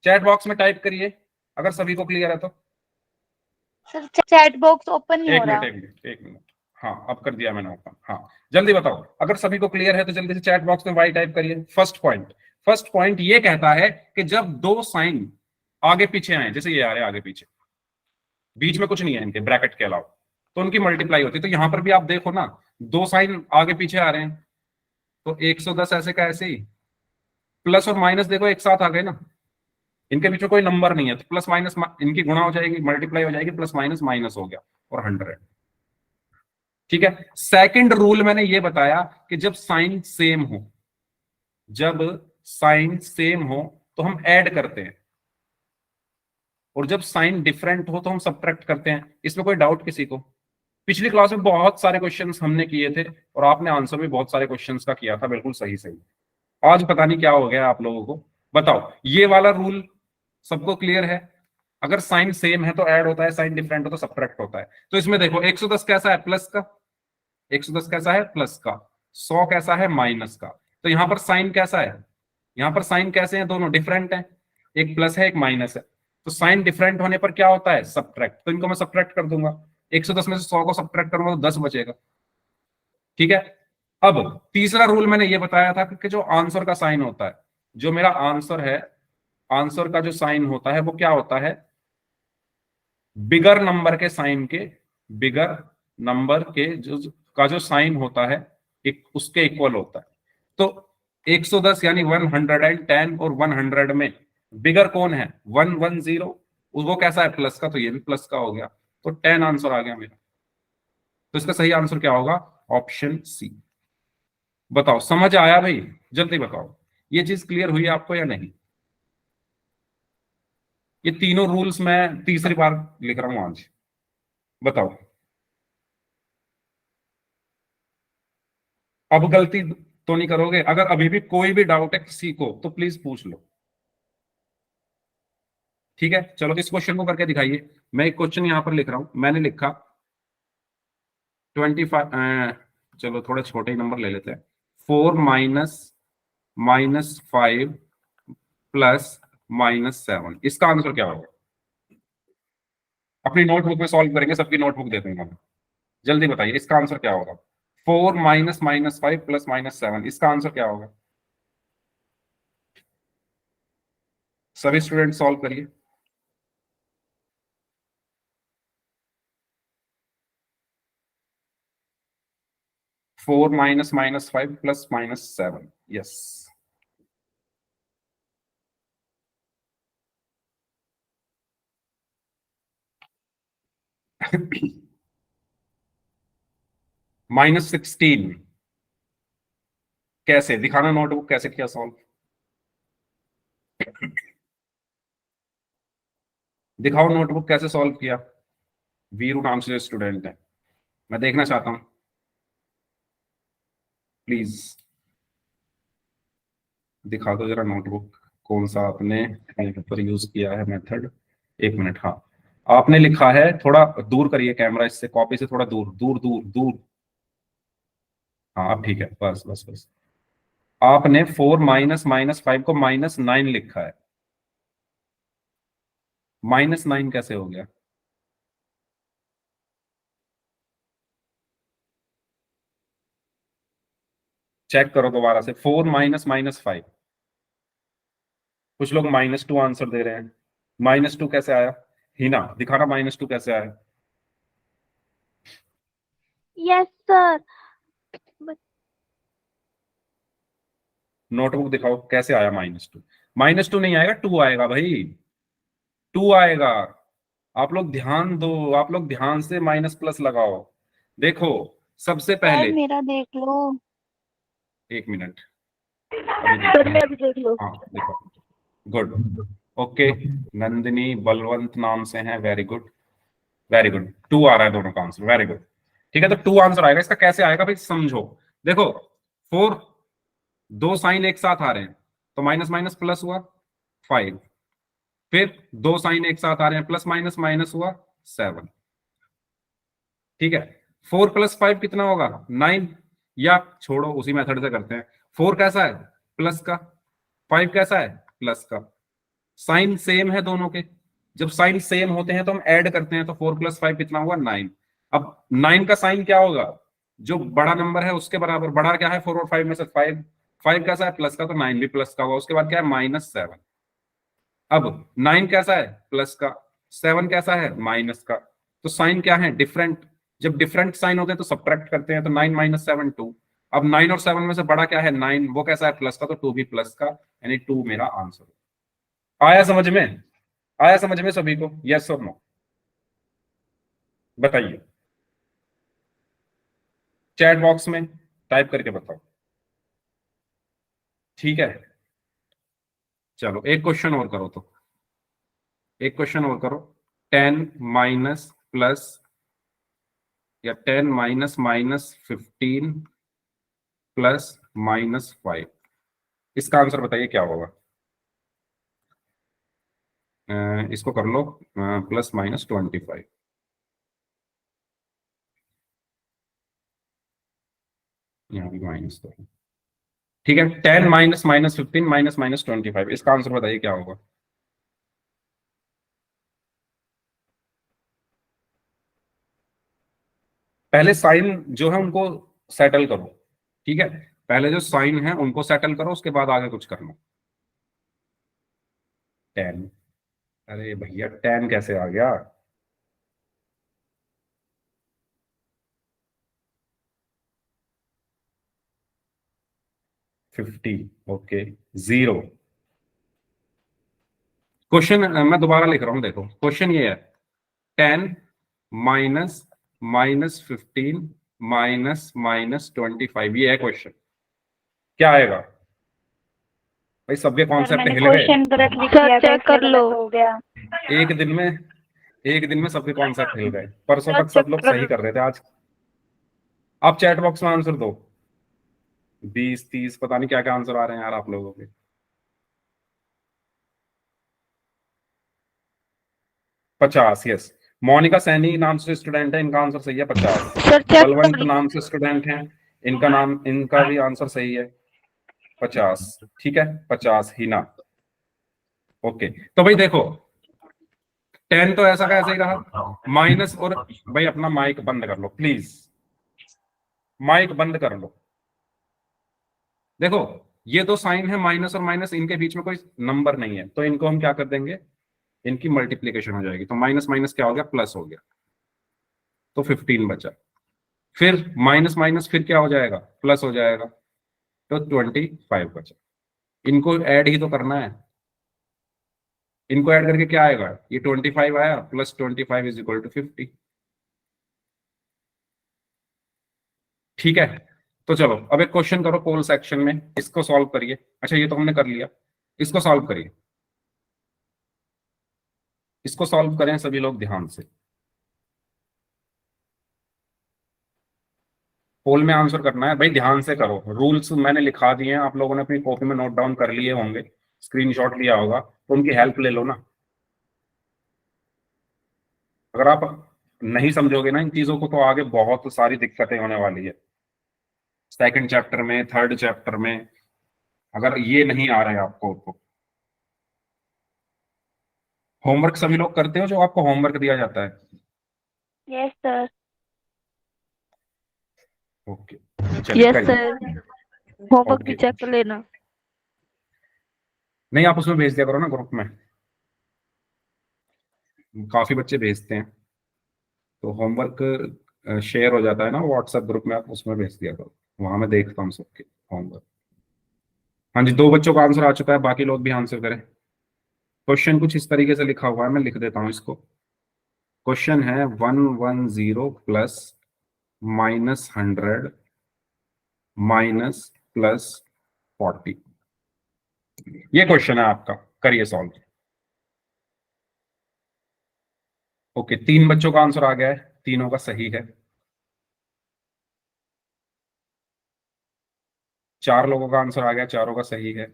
चैट बॉक्स में टाइप करिए अगर सभी को क्लियर है तो। सर चैट बॉक्स ओपन नहीं एक हो मिनट, रहा। एक मिनट, एक मिनट। हाँ, अब कर दिया मैंने ओपन। हाँ, जल्दी बताओ, अगर सभी को क्लियर है तो जल्दी से चैट बॉक्स में वाई टाइप करिए। फर्स्ट पॉइंट ये कहता है कि जब 2 साइन आगे पीछे आए, जैसे ये आ रहे आगे पीछे, बीच में कुछ नहीं है इनके ब्रैकेट के अलावा, तो उनकी मल्टीप्लाई होती है। तो यहां पर भी आप देखो ना, 2 साइन आगे पीछे आ रहे हैं, तो 110 ऐसे का ऐसे ही, प्लस और माइनस देखो एक साथ आ गए ना, इनके बीच में कोई नंबर नहीं है, तो प्लस माइनस इनकी गुणा हो जाएगी, मल्टीप्लाई हो जाएगी, प्लस माइनस माइनस हो गया और 100। ठीक है, सेकंड रूल मैंने ये बताया कि जब साइन सेम हो, जब साइन सेम हो तो हम ऐड करते हैं, और जब साइन डिफरेंट हो तो हम सब्ट्रैक्ट करते हैं। इसमें कोई डाउट किसी को? पिछली क्लास में बहुत सारे क्वेश्चंस हमने किए थे और आपने आंसर भी बहुत सारे क्वेश्चंस का किया था बिल्कुल सही सही। आज पता नहीं क्या हो गया आप लोगों को। बताओ, ये वाला रूल सबको क्लियर है? अगर साइन सेम है तो ऐड होता है, साइन डिफरेंट हो तो सब्ट्रैक्ट होता है। तो इसमें देखो 110 कैसा है, प्लस का, 110 कैसा है? प्लस का। 100 कैसा है? माइनस का। तो यहाँ पर साइन कैसा है? यहाँ पर साइन कैसे हैं? दोनों डिफरेंट हैं, एक प्लस है एक माइनस है। तो साइन डिफरेंट होने पर क्या होता है? सब्ट्रैक्ट। तो इनको मैं सब्ट्रैक्ट कर दूंगा, 110 में से 100 को सब्ट्रैक्ट करूंगा तो 10 बचेगा। ठीक है। अब तीसरा रूल मैंने ये बताया था कि जो आंसर का साइन होता है, जो मेरा आंसर है, आंसर का जो साइन होता है वो क्या होता है? बिगर नंबर के साइन के, बिगर नंबर के जो साइन होता है एक उसके इक्वल होता है। तो 110 यानी 110 और 100 में बिगर कौन है? 110। वो कैसा है? प्लस का, तो ये भी प्लस का हो गया, तो 10 आंसर आ गया मेरा। तो इसका सही आंसर क्या होगा? Option C. बताओ समझ आया भाई? जल्दी बताओ, ये चीज क्लियर हुई आपको या नहीं? ये तीनों रूल्स मैं तीसरी बार लिख रहा हूं आज। बताओ। अब गलती तो नहीं करोगे? अगर अभी भी कोई भी डाउट है किसी को तो प्लीज पूछ लो। ठीक है, चलो इस क्वेश्चन को करके दिखाइए। मैं एक क्वेश्चन यहां पर लिख रहा हूं, मैंने लिखा 25, चलो थोड़े छोटे ही नंबर ले लेते हैं। 4 - -5 +-7, इसका आंसर क्या होगा? अपनी नोटबुक में सॉल्व करेंगे, सबकी नोटबुक दे दूंगा मैं। जल्दी बताइए इसका आंसर क्या होगा? 4 - -5 +-7, इसका आंसर क्या होगा? सभी स्टूडेंट सॉल्व करिए। 4 - -5 +-7, यस। -16 कैसे? दिखाना नोटबुक कैसे किया सॉल्व। दिखाओ नोटबुक कैसे सॉल्व किया। वीरू नाम से स्टूडेंट है, मैं देखना चाहता हूं, प्लीज दिखा दो जरा नोटबुक, कौन सा आपने यहाँ पर यूज किया है मेथड। एक मिनट, हाँ। आपने लिखा है, थोड़ा दूर करिए कैमरा इससे, कॉपी से थोड़ा दूर दूर दूर दूर। हाँ अब ठीक है, बस बस बस। आपने 4 - -5 को -9 लिखा है। -9 कैसे हो गया? चेक करो दोबारा से। 4 - -5, कुछ लोग -2 आंसर दे रहे हैं। -2 कैसे आया? हिना दिखाना -2 कैसे आया। Yes sir. नोटबुक दिखाओ कैसे आया -2। -2 नहीं आएगा, 2 आएगा भाई, 2 आएगा। आप लोग ध्यान दो, आप लोग ध्यान से माइनस प्लस लगाओ। देखो, सबसे सर पहले, मेरा देख लो। एक मिनट, अभी सर देखते मैं हैं। अभी देख लो। हाँ देखो, गुड, ओके। नंदिनी बलवंत नाम से हैं, वेरी गुड, वेरी गुड। 2 आ रहा है दोनों का आंसर, वेरी गुड। ठीक है, तो 2 आंसर आएगा। इसका कैसे आएगा भाई समझो। देखो, 4, दो साइन एक साथ आ रहे हैं तो माइनस माइनस प्लस हुआ 5, फिर दो साइन एक साथ आ रहे हैं, प्लस माइनस माइनस हुआ 7। ठीक है, 4 + 5 कितना होगा? 9। या छोड़ो, उसी मेथड से करते हैं। 4 कैसा है? प्लस का। 5 कैसा है? प्लस का। साइन सेम है दोनों के, जब साइन सेम होते हैं तो हम ऐड करते हैं, तो 4 + 5 कितना हुआ? 9। अब 9 का साइन क्या होगा? जो बड़ा नंबर है उसके बराबर। बड़ा क्या है? 4 और 5 में से 5। 5 कैसा है? प्लस का, तो 9 भी प्लस का होगा। उसके बाद क्या है? -7। अब 9 कैसा है? प्लस का। 7 कैसा है? माइनस का। तो साइन क्या है? डिफरेंट। जब डिफरेंट साइन होते हैं तो सब्ट्रैक्ट करते हैं, तो 9 - 7 2। अब 9 और 7 में से बड़ा क्या है? 9। वो कैसा है? प्लस का, तो 2 भी प्लस का, यानी 2 मेरा आंसर। आया समझ में? आया समझ में सभी को? यस और नो बताइए, चैट बॉक्स में टाइप करके बताओ। ठीक है, चलो एक क्वेश्चन और करो तो, एक क्वेश्चन और करो। 10 माइनस प्लस, या 10 -15 +-5, इसका आंसर बताइए क्या होगा। इसको कर लो +-25। यहाँ भी माइनस दो। ठीक है, 10 माइनस माइनस 15 माइनस माइनस 25, इसका आंसर बताइए क्या होगा। पहले साइन जो है उनको सेटल करो, ठीक है, पहले जो साइन है उनको सेटल करो, उसके बाद आगे कुछ करना। 10, अरे भैया 10 कैसे आ गया। 50, ओके, 0। क्वेश्चन मैं दोबारा लिख रहा हूं, देखो क्वेश्चन ये है, 10 माइनस माइनस 15 माइनस माइनस 25, ये है क्वेश्चन। क्या आएगा भाई, सबके सर कॉन्सेप्ट मैंने हिल गए क्वेश्चन गलत लिख सर दिया था चेक इसलिए कर लो। गलत हो गया। एक दिन में, एक दिन में सबके कॉन्सेप्ट हिल गए, परसों सर तक सब चेक लोग कर सही लो। कर रहे थे, आज आप चैट बॉक्स में आंसर दो। 20 30 पता नहीं क्या क्या आंसर आ रहे हैं यार आप लोगों के। 50, यस, मोनिका सैनी नाम से स्टूडेंट है, इनका आंसर सही है 50। सर चेक कर बलवंत लो। नाम से स्टूडेंट है, इनका नाम, इनका भी आंसर सही है 50, ठीक है 50 हिना। ओके, तो भाई देखो 10 तो ऐसा का ऐसा ही रहा, माइनस और, भाई अपना माइक बंद कर लो प्लीज, माइक बंद कर लो। देखो ये दो साइन है, माइनस और माइनस, इनके बीच में कोई नंबर नहीं है, तो इनको हम क्या कर देंगे, इनकी मल्टीप्लीकेशन हो जाएगी, तो माइनस माइनस क्या हो गया, प्लस हो गया, तो 15 बचा। फिर माइनस माइनस फिर क्या हो जाएगा, प्लस हो जाएगा, तो 25 बचा। इनको ऐड ही तो करना है, इनको ऐड करके क्या आएगा, ये 25 आया प्लस 25 इज इक्वल टू 50। ठीक है, तो चलो अब एक क्वेश्चन करो पोल सेक्शन में, इसको सॉल्व करिए। अच्छा ये तो हमने कर लिया, इसको सॉल्व करिए, इसको सॉल्व करें सभी लोग ध्यान से। पोल में आंसर करना है भाई, ध्यान से करो, रूल्स मैंने लिखा दिए हैं, आप लोगों ने अपनी कॉपी में नोट डाउन कर लिए होंगे, स्क्रीनशॉट लिया होगा, तो उनकी हेल्प ले लो ना। अगर आप नहीं समझोगे ना इन चीजों को, तो आगे बहुत सारी दिक्कतें होने वाली है, सेकंड चैप्टर में, थर्ड चैप्टर में, अगर ये नहीं आ रहा है आपको तो। होमवर्क सभी लोग करते हो जो आपको होमवर्क दिया जाता है? Yes sir. ओके, चलिए यस करिए। सर, होमवर्क भी ओके, चेक कर लेना। नहीं आप उसमें भेज दिया करो ना ग्रुप में, काफी बच्चे भेजते हैं, तो होमवर्क शेयर हो जाता है ना व्हाट्सएप ग्रुप में, आप उसमें भेज दिया करो, वहां मैं देखता हूँ सबके होमवर्क। हाँ जी, दो बच्चों का आंसर आ चुका है, बाकी लोग भी आंसर करें। क्वेश्चन कुछ इस तरीके से लिखा हुआ है, मैं लिख देता हूँ इसको। क्वेश्चन है 110 प्लस -100 माइनस प्लस 40, ये क्वेश्चन है आपका, करिए सॉल्व। ओके, 3 बच्चों का आंसर आ गया है, तीनों का सही है। 4 लोगों का आंसर आ गया, चारों का सही है।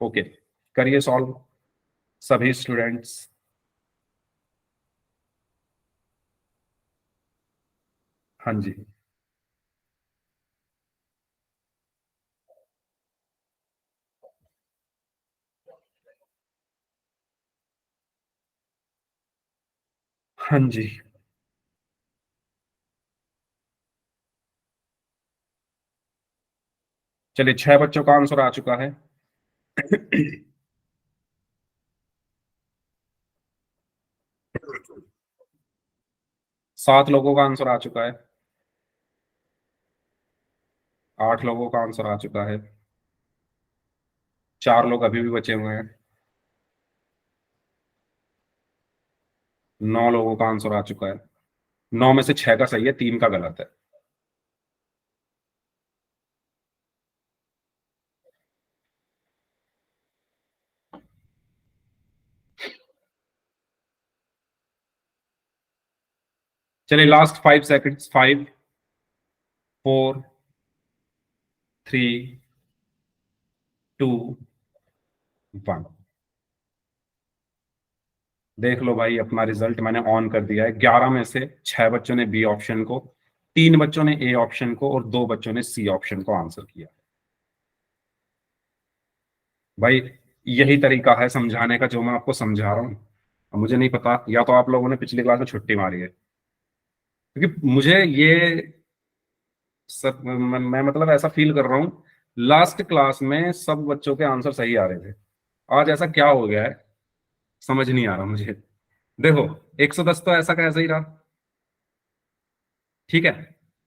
ओके, करिए सॉल्व सभी स्टूडेंट्स। हाँ जी, हाँ जी, चलिए 6 बच्चों का आंसर आ चुका है। 7 लोगों का आंसर आ चुका है। 8 लोगों का आंसर आ चुका है। 4 लोग अभी भी बचे हुए हैं। 9 लोगों का आंसर आ चुका है। 9 में से 6 का सही है, 3 का गलत है। चलिए लास्ट 5 सेकंड्स, 5 4 3 2 1। देख लो भाई, अपना रिजल्ट मैंने ऑन कर दिया है। 11 में से 6 बच्चों ने बी ऑप्शन को, 3 बच्चों ने ए ऑप्शन को और 2 बच्चों ने सी ऑप्शन को आंसर किया। भाई यही तरीका है समझाने का जो मैं आपको समझा रहा हूँ। अब मुझे नहीं पता, या तो आप लोगों ने पिछली क्लास में छुट्टी मारी है, क्योंकि मुझे ये सब मैं मतलब ऐसा फील कर रहा हूँ लास्ट क्लास में सब बच्चों के आंसर सही आ रहे थे। आज ऐसा क्या हो गया है समझ नहीं आ रहा मुझे। देखो 110 तो ऐसा का ऐसा ही रहा, ठीक है।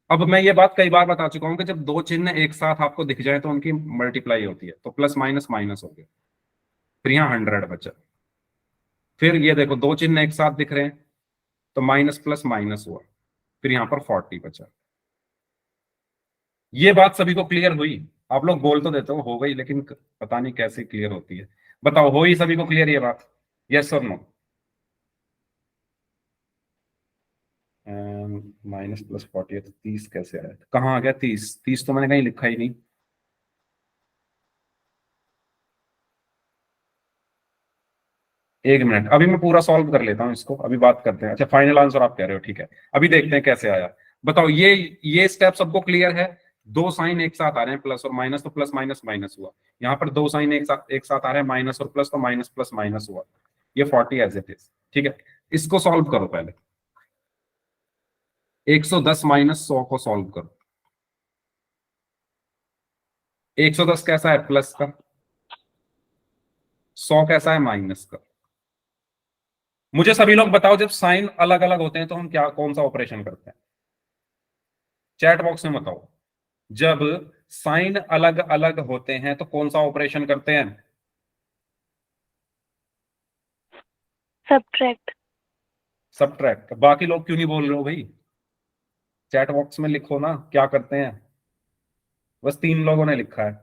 अब मैं ये बात कई बार बता चुका हूं कि जब दो चिन्ह एक साथ आपको दिख जाए तो उनकी मल्टीप्लाई होती है, तो प्लस माइनस माइनस हो गया, फिर यहाँ 100 बचा। फिर ये देखो दो चिन्ह एक साथ दिख रहे हैं तो माइनस प्लस माइनस हुआ, फिर यहाँ पर 40 बचा। ये बात सभी को क्लियर हुई? आप लोग बोल तो देते हो गई, लेकिन पता नहीं कैसे क्लियर होती है। बताओ हो ही सभी को क्लियर ये बात? यस और नो? माइनस प्लस 40 है तो 30 कैसे आया? कहाँ आ गया 30? 30 तो मैंने कहीं लिखा ही नहीं। एक मिनट, अभी मैं पूरा सॉल्व कर लेता हूँ इसको, अभी बात करते हैं। अच्छा फाइनल आंसर आप कह रहे हो, ठीक है। अभी देखते हैं कैसे आया। बताओ ये स्टेप सबको क्लियर है? दो साइन एक साथ आ रहे हैं प्लस और माइनस, तो प्लस माइनस माइनस हुआ। यहाँ पर दो साइन एक साथ आ रहे हैं माइनस और प्लस, तो माइनस प्लस माइनस हुआ। ये 40 एज इट इज, ठीक है। इसको सॉल्व करो पहले। 110 माइनस 100 को सॉल्व करो। 110 कैसा है? प्लस का। 100 कैसा है? माइनस का। मुझे सभी लोग बताओ, जब साइन अलग अलग होते हैं तो हम क्या कौन सा ऑपरेशन करते हैं? चैट बॉक्स में बताओ। जब साइन अलग अलग होते हैं तो कौन सा ऑपरेशन करते हैं? Subtract. सबट्रैक्ट। बाकी लोग क्यों नहीं बोल रहे हो भाई? चैट बॉक्स में लिखो ना क्या करते हैं। बस 3 लोगों ने लिखा है।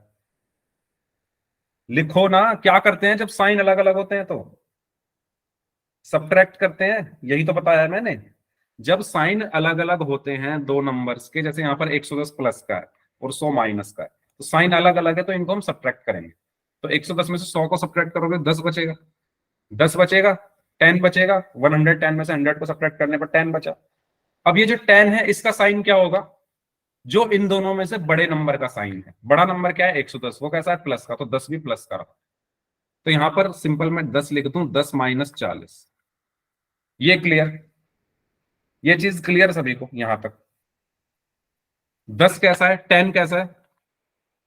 लिखो ना क्या करते हैं जब साइन अलग अलग होते हैं तो? सबट्रैक्ट करते हैं, यही तो बताया है मैंने। जब साइन अलग अलग होते हैं दो नंबर्स के, जैसे यहाँ पर 110 प्लस का है और 100 माइनस का है, तो साइन अलग अलग है तो इनको हम सबट्रैक्ट करेंगे। तो 110 में से 100 को सबट्रैक्ट करोगे 10 बचेगा। 10 बचेगा, 10 बचेगा। 110 में से 100 को सबट्रैक्ट करने पर 10 बचा। अब ये जो 10 है इसका साइन क्या होगा? जो इन दोनों में से बड़े नंबर का साइन है। बड़ा नंबर क्या है? 110। वो कैसा है? प्लस का, तो 10 भी प्लस का रहा। तो यहां पर सिंपल मैं 10 लिख दूं, 10 माइनस 40। ये क्लियर? ये चीज क्लियर सभी को यहां तक? 10 कैसा है? 10 कैसा है?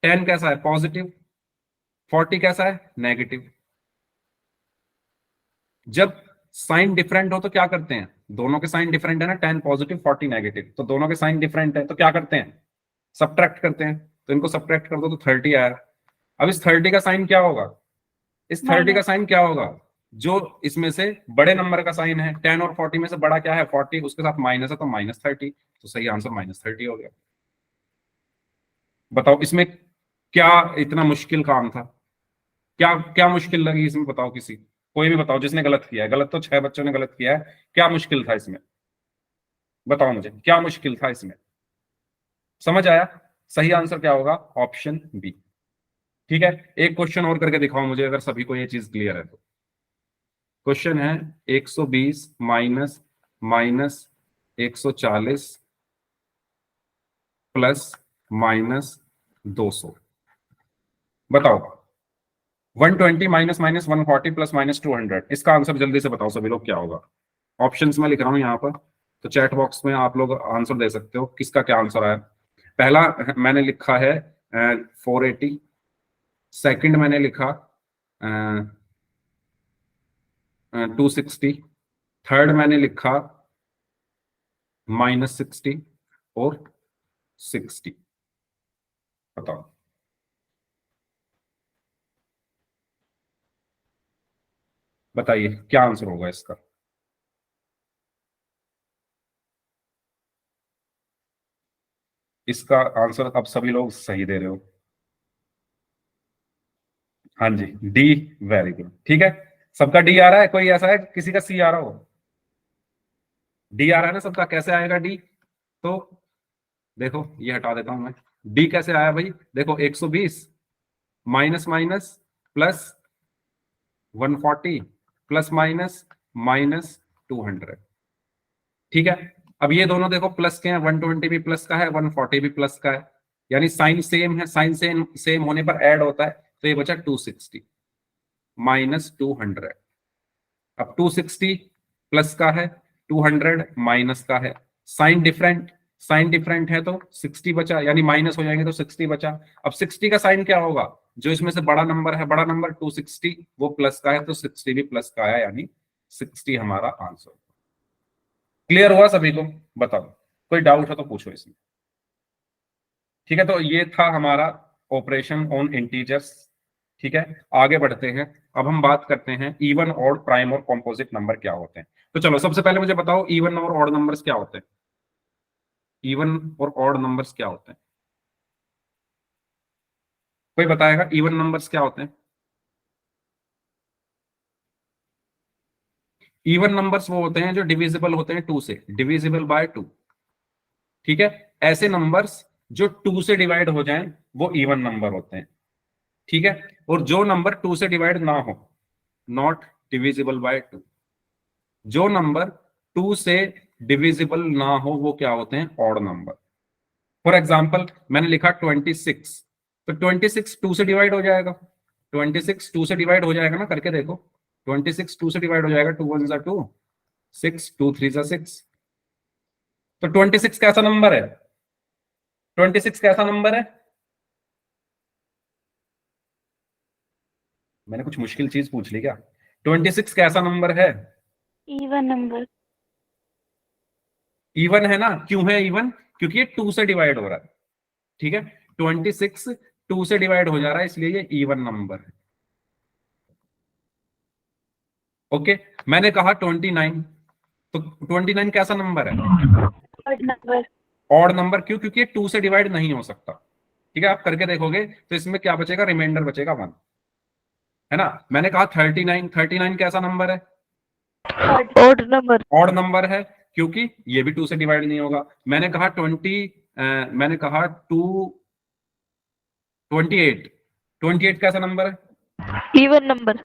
10 कैसा है? पॉजिटिव। 40 कैसा है? नेगेटिव। जब साइन डिफरेंट हो तो क्या करते हैं? दोनों के साइन डिफरेंट है ना, 10 पॉजिटिव 40 नेगेटिव, तो दोनों के साइन डिफरेंट है तो क्या करते हैं? सबट्रैक्ट करते हैं। तो इनको सबट्रैक्ट कर दो तो 30 आया। अब इस 30 का साइन क्या होगा? इस 30 का साइन क्या होगा? जो इसमें से बड़े नंबर का साइन है, 10 और 40 में से बड़ा क्या है? 40, उसके साथ माइनस है तो माइनस 30। तो सही आंसर माइनस 30 हो गया। बताओ इसमें क्या इतना मुश्किल काम था? क्या क्या मुश्किल लगी इसमें? बताओ किसी, कोई भी बताओ जिसने गलत किया है। गलत तो 6 बच्चों ने गलत किया है। क्या मुश्किल था इसमें? बताओ मुझे क्या मुश्किल था इसमें? समझ आया? सही आंसर क्या होगा? Option B. ठीक है, एक क्वेश्चन और करके दिखाओ मुझे अगर सभी को ये चीज क्लियर है तो। क्वेश्चन है 120 माइनस माइनस 140 प्लस माइनस 200। बताओ 120 माइनस माइनस 140 प्लस माइनस 200, इसका आंसर जल्दी से बताओ सभी लोग क्या होगा? ऑप्शंस में लिख रहा हूं यहाँ पर, तो चैट बॉक्स में आप लोग आंसर दे सकते हो किसका क्या आंसर आया। पहला मैंने लिखा है 480। सेकंड मैंने लिखा 260। थर्ड मैंने लिखा -60 और 60। बताओ बताइए क्या आंसर होगा इसका? इसका आंसर अब सभी लोग सही दे रहे हो। हाँ जी, डी। वेरी गुड, ठीक है। सबका डी आ रहा है? कोई ऐसा है किसी का सी आ रहा हो? डी आ रहा है ना सबका? कैसे आएगा डी? तो देखो ये हटा देता हूं मैं। डी कैसे आया भाई? देखो 120 minus minus plus 140 plus minus minus 200। ठीक है, अब ये दोनों देखो प्लस के हैं, 120 भी प्लस का है, 140 भी प्लस का है, यानी साइन सेम है, साइन सेम सेम होने पर ऐड होता है, तो ये बचा 260 माइनस 200। अब 260 प्लस का है, 200 माइनस का है, साइन डिफरेंट, साइन डिफरेंट है तो 60 बचा, यानी माइनस हो जाएंगे तो 60 बचा। अब 60 का साइन क्या होगा, जो इसमें से बड़ा नंबर है, बड़ा नंबर 260 वो प्लस का है, तो 60 भी प्लस का है, यानी 60 हमारा आंसर। क्लियर हुआ सभी को? बताओ, कोई डाउट हो तो पूछो इसमें। ठीक है, तो ये था हमारा ऑपरेशन ऑन इंटीजर्स। ठीक है, आगे बढ़ते हैं। अब हम बात करते हैं इवन, ऑड, प्राइम और कॉम्पोजिट नंबर क्या होते हैं। तो चलो सबसे पहले मुझे बताओ इवन और ऑड नंबर्स क्या होते हैं। इवन और ऑड नंबर्स क्या होते हैं, कोई बताएगा इवन नंबर्स क्या होते हैं? इवन नंबर्स वो होते हैं जो डिविजिबल होते हैं 2 से, डिविजिबल बाय 2। ठीक है, ऐसे नंबर्स जो 2 से डिवाइड हो जाएं वो इवन नंबर होते हैं। ठीक है, और जो नंबर 2 से डिवाइड ना हो, नॉट डिविजिबल बाय 2। जो नंबर 2 से डिविजिबल ना हो वो क्या होते हैं? Odd number. फॉर एग्जाम्पल मैंने लिखा 26, तो 26 2 से डिवाइड हो जाएगा, 26 2 से डिवाइड हो जाएगा ना, करके देखो, 26 2 से डिवाइड हो जाएगा, 2 1 जा 2, 6 2 3 जा 6। तो 26 कैसा नंबर है? 26 कैसा नंबर है? मैंने कुछ मुश्किल चीज पूछ ली क्या? 26 कैसा नंबर है? Even number. इवन है ना, क्यों है इवन? क्योंकि ये 2 से डिवाइड हो रहा है। ठीक है, 26 2 से डिवाइड हो जा रहा है, इसलिए ये इवन नंबर है। ओके, मैंने कहा 29, तो 29 कैसा नंबर है? Odd number. ऑड नंबर, क्यों? क्योंकि ये 2 से डिवाइड नहीं हो सकता। ठीक है, आप करके देखोगे तो इसमें क्या बचेगा? रिमाइंडर बचेगा 1, है ना। मैंने कहा 39, 39 कैसा नंबर है? Odd number. ऑड नंबर है, क्योंकि ये भी 2 से डिवाइड नहीं होगा। मैंने कहा 28, 28 कैसा नंबर है? Even number.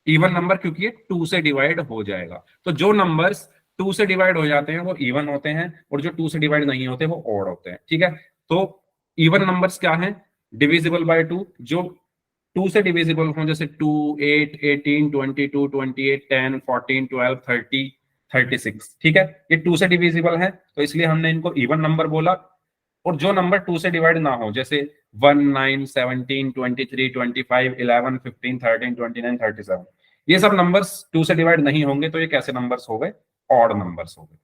इवन नंबर, क्योंकि ये 2 से डिवाइड हो जाएगा। तो जो नंबर्स 2 से डिवाइड हो जाते हैं वो इवन होते हैं, और जो 2 से डिवाइड नहीं होते वो ऑड होते हैं। ठीक है, तो इवन नंबर्स क्या हैं? डिविजिबल बाय 2, जो 2 से डिविजिबल हो, जैसे 2 8 18 22 28 10 14 12 30 36। ठीक है, ये 2 से डिविजिबल है, तो इसलिए हमने इनको इवन नंबर बोला। और जो नंबर 2 से डिवाइड ना हो, जैसे 1 9 17 23 25 11 15 13 29 37, ये सब नंबर्स 2 से डिवाइड नहीं होंगे, तो ये कैसे नंबर्स हो गए? ऑड नंबर्स हो गए।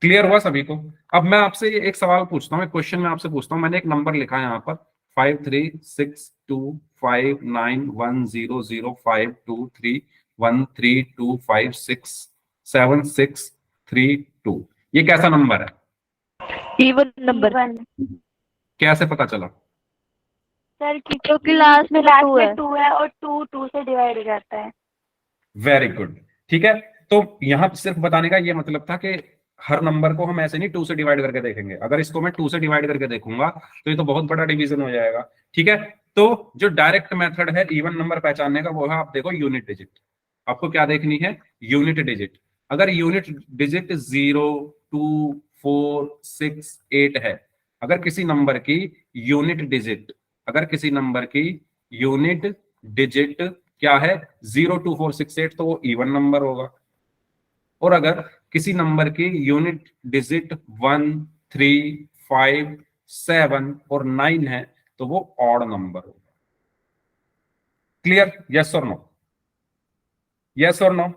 क्लियर हुआ सभी को? अब मैं आपसे एक सवाल पूछता हूँ, एक क्वेश्चन मैं आपसे पूछता हूँ। मैंने एक नंबर लिखा है यहाँ पर 536259100313256763276332। ये कैसा नंबर है? Even number. कैसे पता चला? सर क्योंकि लास्ट में 2 है और 2 से डिवाइड हो जाता है। Very good. ठीक है, तो यहां सिर्फ बताने का ये मतलब था कि हर नंबर को हम ऐसे नहीं 2 से डिवाइड करके देखेंगे। अगर इसको मैं 2 से डिवाइड करके देखूंगा तो ये तो बहुत बड़ा डिवीजन हो जाएगा। ठीक है, तो जो डायरेक्ट मेथड है इवन नंबर पहचानने का वो है, आप देखो यूनिट डिजिट। आपको क्या देखनी है? Unit digit. अगर यूनिट डिजिट 0 2 4 6 8 है, अगर किसी नंबर की यूनिट डिजिट, अगर किसी नंबर की यूनिट डिजिट क्या है? 0 2 4 6 8, तो वो इवन नंबर होगा। और अगर किसी नंबर की यूनिट डिजिट 1 3 5 7 और 9 है, तो वो ऑड नंबर होगा। क्लियर? यस और नो? यस और नो?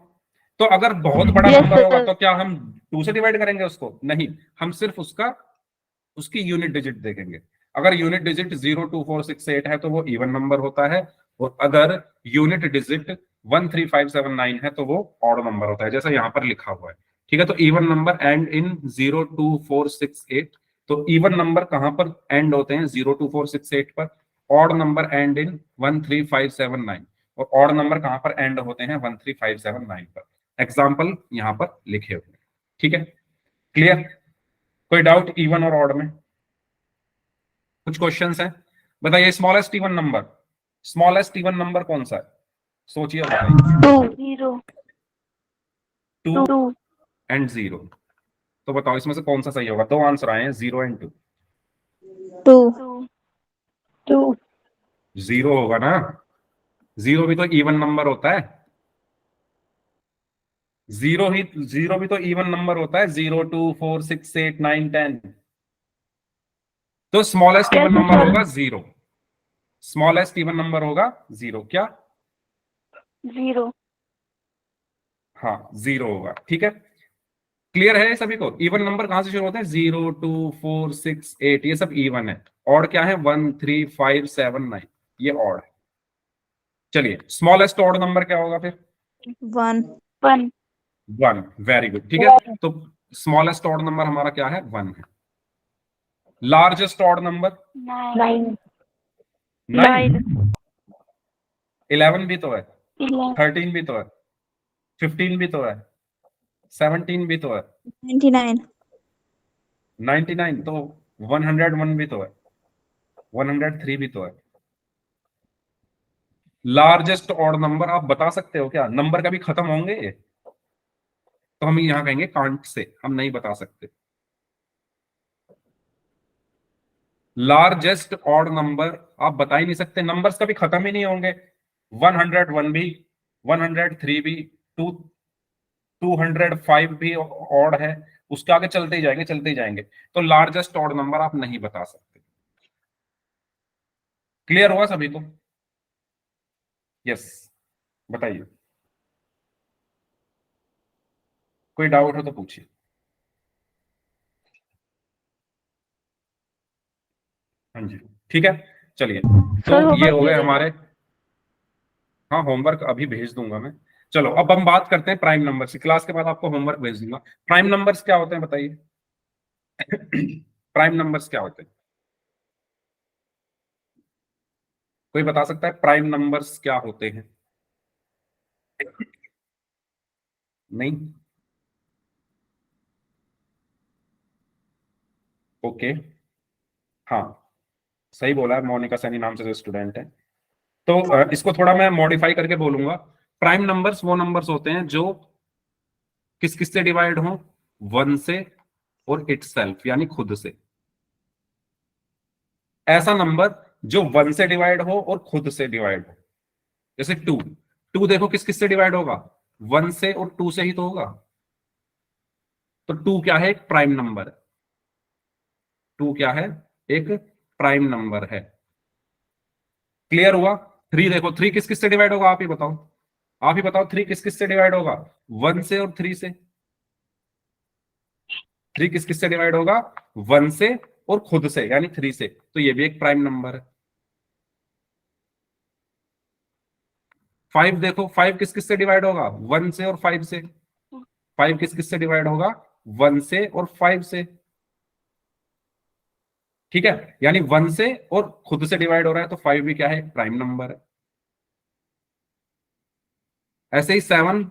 तो अगर बहुत बड़ा Yes, नंबर होगा sir. तो क्या हम 2 से डिवाइड करेंगे उसको? नहीं, हम सिर्फ उसकी यूनिट डिजिट देखेंगे। अगर यूनिट डिजिट 0 2 4 6 8 है तो वो इवन नंबर होता है, और अगर यूनिट डिजिट 1 3 5 7 9 है तो वो ऑड नंबर होता है, जैसा यहां पर लिखा हुआ है। ठीक है, तो इवन नंबर एंड इन 0 2 4 6 8। तो इवन नंबर कहां पर एंड होते हैं? 0 2 4 6 8 पर। ऑड नंबर एंड इन 1 3 5 7 9, और ऑड नंबर कहां पर एंड होते हैं? 1 3 5 7 9 पर। एग्जाम्पल यहां पर लिखे हुए। ठीक है, क्लियर? कोई डाउट इवन और ऑड में? कुछ क्वेश्चंस हैं? बताइए smallest even number, smallest even number कौन सा है? सोचिए और बताइए। 2 0 2 2 एंड 0। तो बताओ इसमें से कौन सा सही होगा? दो आंसर आए हैं, 0 एंड 2। 2 2 0 होगा ना? 0 भी तो इवन नंबर होता है। 0 भी तो इवन नंबर होता है। 0 2 4 6 8 9 10। तो स्मॉलेस्ट इवन कैसे नंबर सर? होगा 0। स्मॉलेस्ट इवन नंबर होगा 0। क्या? 0 हाँ 0 होगा। ठीक है, क्लियर है सभी को? इवन नंबर कहां से शुरू होते हैं? 0 2 4 6 8, ये सब इवन है। ऑड क्या है? 1 3 5 7 9, ये ऑड है। चलिए स्मॉलेस्ट ऑड नंबर क्या होगा फिर? 1 1 1। Very good. ठीक है, तो स्मॉलेस्ट ऑड नंबर हमारा क्या है? 1 है। Largest odd number 9 9। 9 11 भी तो है, 11 13 भी तो है, 15 भी तो है, 17 भी तो है, 99 99 तो 101 भी तो है, 103 भी तो है। लार्जेस्ट ऑड नंबर आप बता सकते हो क्या? नंबर कभी खत्म होंगे? तो हम यहां कहेंगे कांट से, हम नहीं बता सकते। लार्जेस्ट ऑड नंबर आप बता ही नहीं सकते, नंबर्स कभी खत्म ही नहीं होंगे। 101 भी, 103 भी, 2 205 भी ऑड है, उसके आगे चलते ही जाएंगे, चलते ही जाएंगे। तो लार्जेस्ट ऑड नंबर आप नहीं बता सकते। क्लियर हुआ सभी को? यस, बताइए, कोई डाउट हो तो पूछिए। हाँ जी, ठीक है, चलिए। तो सर ये होमवर्क हो दे गए देना। हमारे। हाँ होमवर्क अभी भेज दूंगा मैं। चलो अब हम बात करते हैं प्राइम नंबर की। क्लास के बाद आपको होमवर्क भेज दूंगा। प्राइम नंबर्स क्या होते हैं बताइए? प्राइम नंबर्स क्या होते हैं? कोई बता सकता है प्राइम नंबर्स क्या होते हैं? नहीं? ओके, हाँ सही बोला है, मोनिका सैनी नाम से जो स्टूडेंट है। तो इसको थोड़ा मैं मॉडिफाई करके बोलूंगा। प्राइम नंबर्स वो नंबर्स होते हैं जो किस किस से डिवाइड हो? 1 से और इटसेल्फ यानी खुद से। ऐसा नंबर जो 1 से डिवाइड हो और खुद से डिवाइड हो, जैसे 2। 2 देखो किस किस से डिवाइड होगा? 1 से और 2 से ही तो होगा। तो 2 क्या है? एक प्राइम नंबर है। 2 क्या है? एक प्राइम नंबर है। क्लियर हुआ? 3 देखो, 3 किस किस से डिवाइड होगा? आप ही बताओ, आप ही बताओ, 3 किस किस से डिवाइड होगा? 1 से और 3 से। 3 किस किस से डिवाइड होगा? 1 से और खुद से यानी 3 से। तो ये भी एक प्राइम नंबर है। 5 देखो, 5 किस किस से डिवाइड होगा? 1 से और 5 से। 5 किस किस से डिवाइड होगा? 1 से और 5 से। ठीक है, यानी 1 से और खुद से डिवाइड हो रहा है, तो 5 भी क्या है? प्राइम नंबर है। ऐसे ही 7,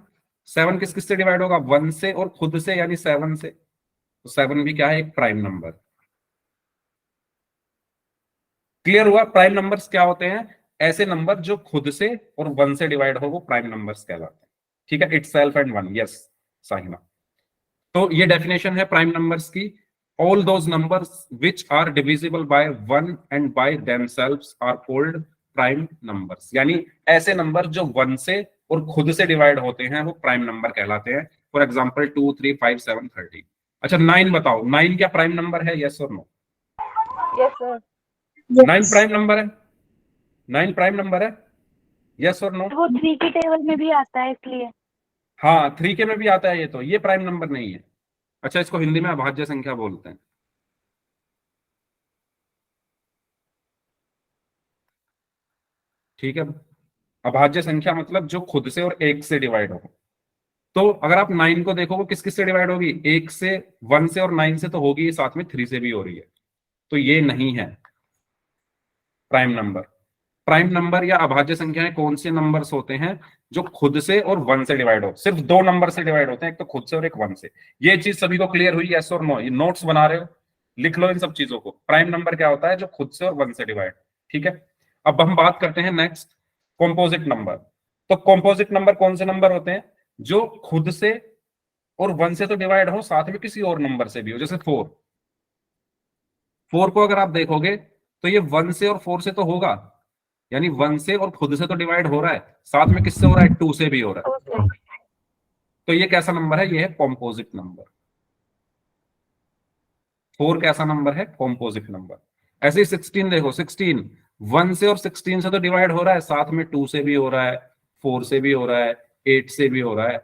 7 किस किस से डिवाइड होगा? 1 से और खुद से यानी 7 से। तो 7 भी क्या है? एक प्राइम नंबर। क्लियर हुआ? प्राइम नंबर्स क्या होते हैं? ऐसे नंबर जो खुद से और 1 से डिवाइड हो, वो प्राइम नंबर्स कहलाते हैं। ठीक है, इटसेल्फ एंड 1। यस साहिना। तो ये डेफिनेशन है प्राइम नंबर्स की। All those numbers which are divisible by 1 and by themselves are called prime numbers. यानी ऐसे नंबर जो 1 से और खुद से डिवाइड होते हैं, वो प्राइम नंबर कहलाते हैं। For example 2 3 5 7 13। अच्छा 9 बताओ, 9 क्या प्राइम नंबर है? यस और no? Yes sir. 9 prime number है? 9 प्राइम नंबर है? यस और नो? वो 3 की टेबल में भी आता है इसलिए। हाँ 3 के में भी आता है, ये प्राइम नंबर नहीं है। अच्छा, इसको हिंदी में अभाज्य संख्या बोलते हैं। ठीक है, अभाज्य संख्या मतलब जो खुद से और 1 से डिवाइड हो। तो अगर आप 9 को देखो, वो किस किस से डिवाइड होगी? 1 से, 1 से और 9 से तो होगी, साथ में 3 से भी हो रही है। तो ये नहीं है प्राइम नंबर। प्राइम नंबर या अभाज्य संख्याएं कौन से नंबर्स होते हैं? जो खुद से और 1 से डिवाइड हो। सिर्फ दो नंबर से डिवाइड होते हैं, एक तो खुद से और एक 1 से। ये चीज सभी को क्लियर हुई? यस और नो? ये नोट्स बना रहे हो? लिख लो इन सब चीजों को। प्राइम नंबर क्या होता है? जो खुद से और 1 से डिवाइड। ठीक है, अब हम बात करते हैं नेक्स्ट, कॉम्पोजिट नंबर। तो कॉम्पोजिट नंबर कौन से नंबर होते हैं? जो खुद से और 1 से तो डिवाइड हो, साथ में किसी और नंबर से भी हो, जैसे 4। 4 को अगर आप देखोगे तो ये 1 से और 4 से तो होगा, यानी 1 से और खुद से तो डिवाइड हो रहा है, साथ में किससे हो रहा है, 2 से भी हो रहा है। तो ये कैसा नंबर है, ये है कॉम्पोजिट नंबर। 4 कैसा नंबर है, कॉम्पोजिट नंबर। ऐसे ही 16 देखो, 16 1 से और 16 से तो डिवाइड हो रहा है, साथ में 2 से भी हो रहा है, 4 से भी हो रहा है, 8 से भी हो रहा है,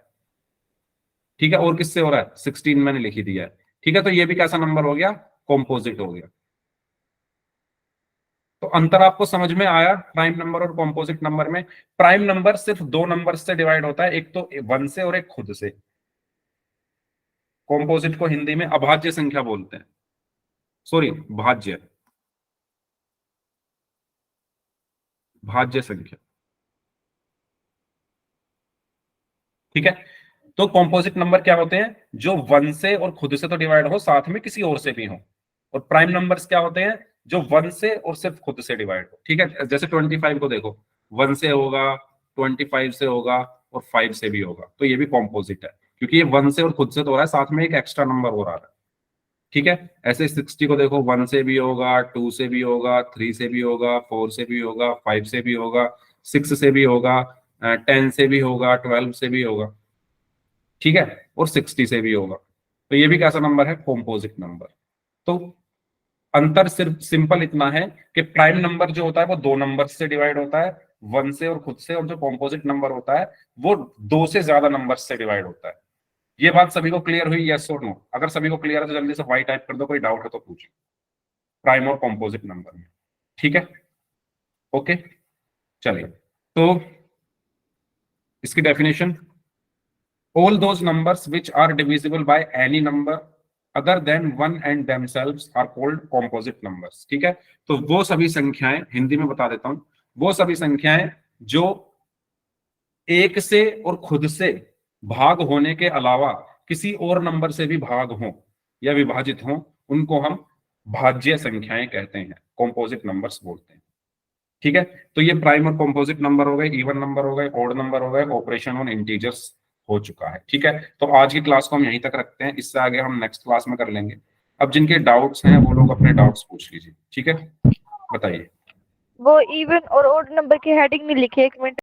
ठीक है। और किससे हो रहा है, 16 मैंने लिख ही दिया है, ठीक है। तो ये भी कैसा नंबर हो गया, कॉम्पोजिट हो गया। तो अंतर आपको समझ में आया प्राइम नंबर और कॉम्पोजिट नंबर में। प्राइम नंबर सिर्फ दो नंबर से डिवाइड होता है, एक तो 1 से और एक खुद से। कॉम्पोजिट को हिंदी में अभाज्य संख्या बोलते हैं, सॉरी भाज्य, भाज्य संख्या, ठीक है। तो कॉम्पोजिट नंबर क्या होते हैं, जो 1 से और खुद से तो डिवाइड हो, साथ में किसी और से भी हो। और प्राइम नंबर्स क्या होते हैं, जो 1 से और सिर्फ खुद से डिवाइड हो, ठीक है। जैसे 25 को देखो, 1 से होगा, 25 से होगा और 5 से भी होगा, तो ये भी कॉम्पोजिट है, क्योंकि ये 1 से और खुद से तो हो रहा है, साथ में एक एक्स्ट्रा नंबर हो रहा है, ठीक है। ऐसे 60 को देखो, 1 से भी होगा, 2 से भी होगा, 3 से भी होगा, 4 से भी होगा, 5 से भी होगा, 6 से भी होगा, 10 से भी होगा, 12 से भी होगा, ठीक है, और 60 से भी होगा। तो ये भी कैसा नंबर है, कॉम्पोजिट नंबर। तो अंतर सिर्फ सिंपल इतना है कि प्राइम नंबर जो होता है वो दो नंबर से डिवाइड होता है, 1 से और खुद से, और जो कॉम्पोजिट नंबर होता है वो 2 से ज्यादा नंबर से डिवाइड होता है। ये बात सभी को क्लियर हुई, यस और नो? अगर सभी को क्लियर है तो जल्दी से वाई टाइप कर दो, कोई डाउट है तो पूछो प्राइम और कॉम्पोजिट नंबर में, ठीक है। ओके, चलिए तो इसकी definition, all those numbers which are divisible by any number other than 1 and themselves are called composite numbers, ठीक है। तो वो सभी संख्याएं, हिंदी में बता देता हूं, वो सभी संख्याएं जो एक से और खुद से भाग होने के अलावा किसी और नंबर से भी भाग हों या विभाजित हों, उनको हम भाज्य संख्याएं कहते हैं, कॉम्पोजिट नंबर्स बोलते हैं, ठीक है। तो ये प्राइम और कॉम्पोजिट नंबर हो गए, इवन नंबर हो गए, ऑड नंबर हो गए, ऑपरेशन ऑन इंटीजर्स हो चुका है, ठीक है। तो आज की क्लास को हम यहीं तक रखते हैं, इससे आगे हम नेक्स्ट क्लास में कर लेंगे। अब जिनके डाउट्स हैं वो लोग अपने डाउट्स पूछ लीजिए, ठीक है, बताइए। वो इवन और ओड नंबर की हेडिंग नहीं लिखी, 1 मिनट।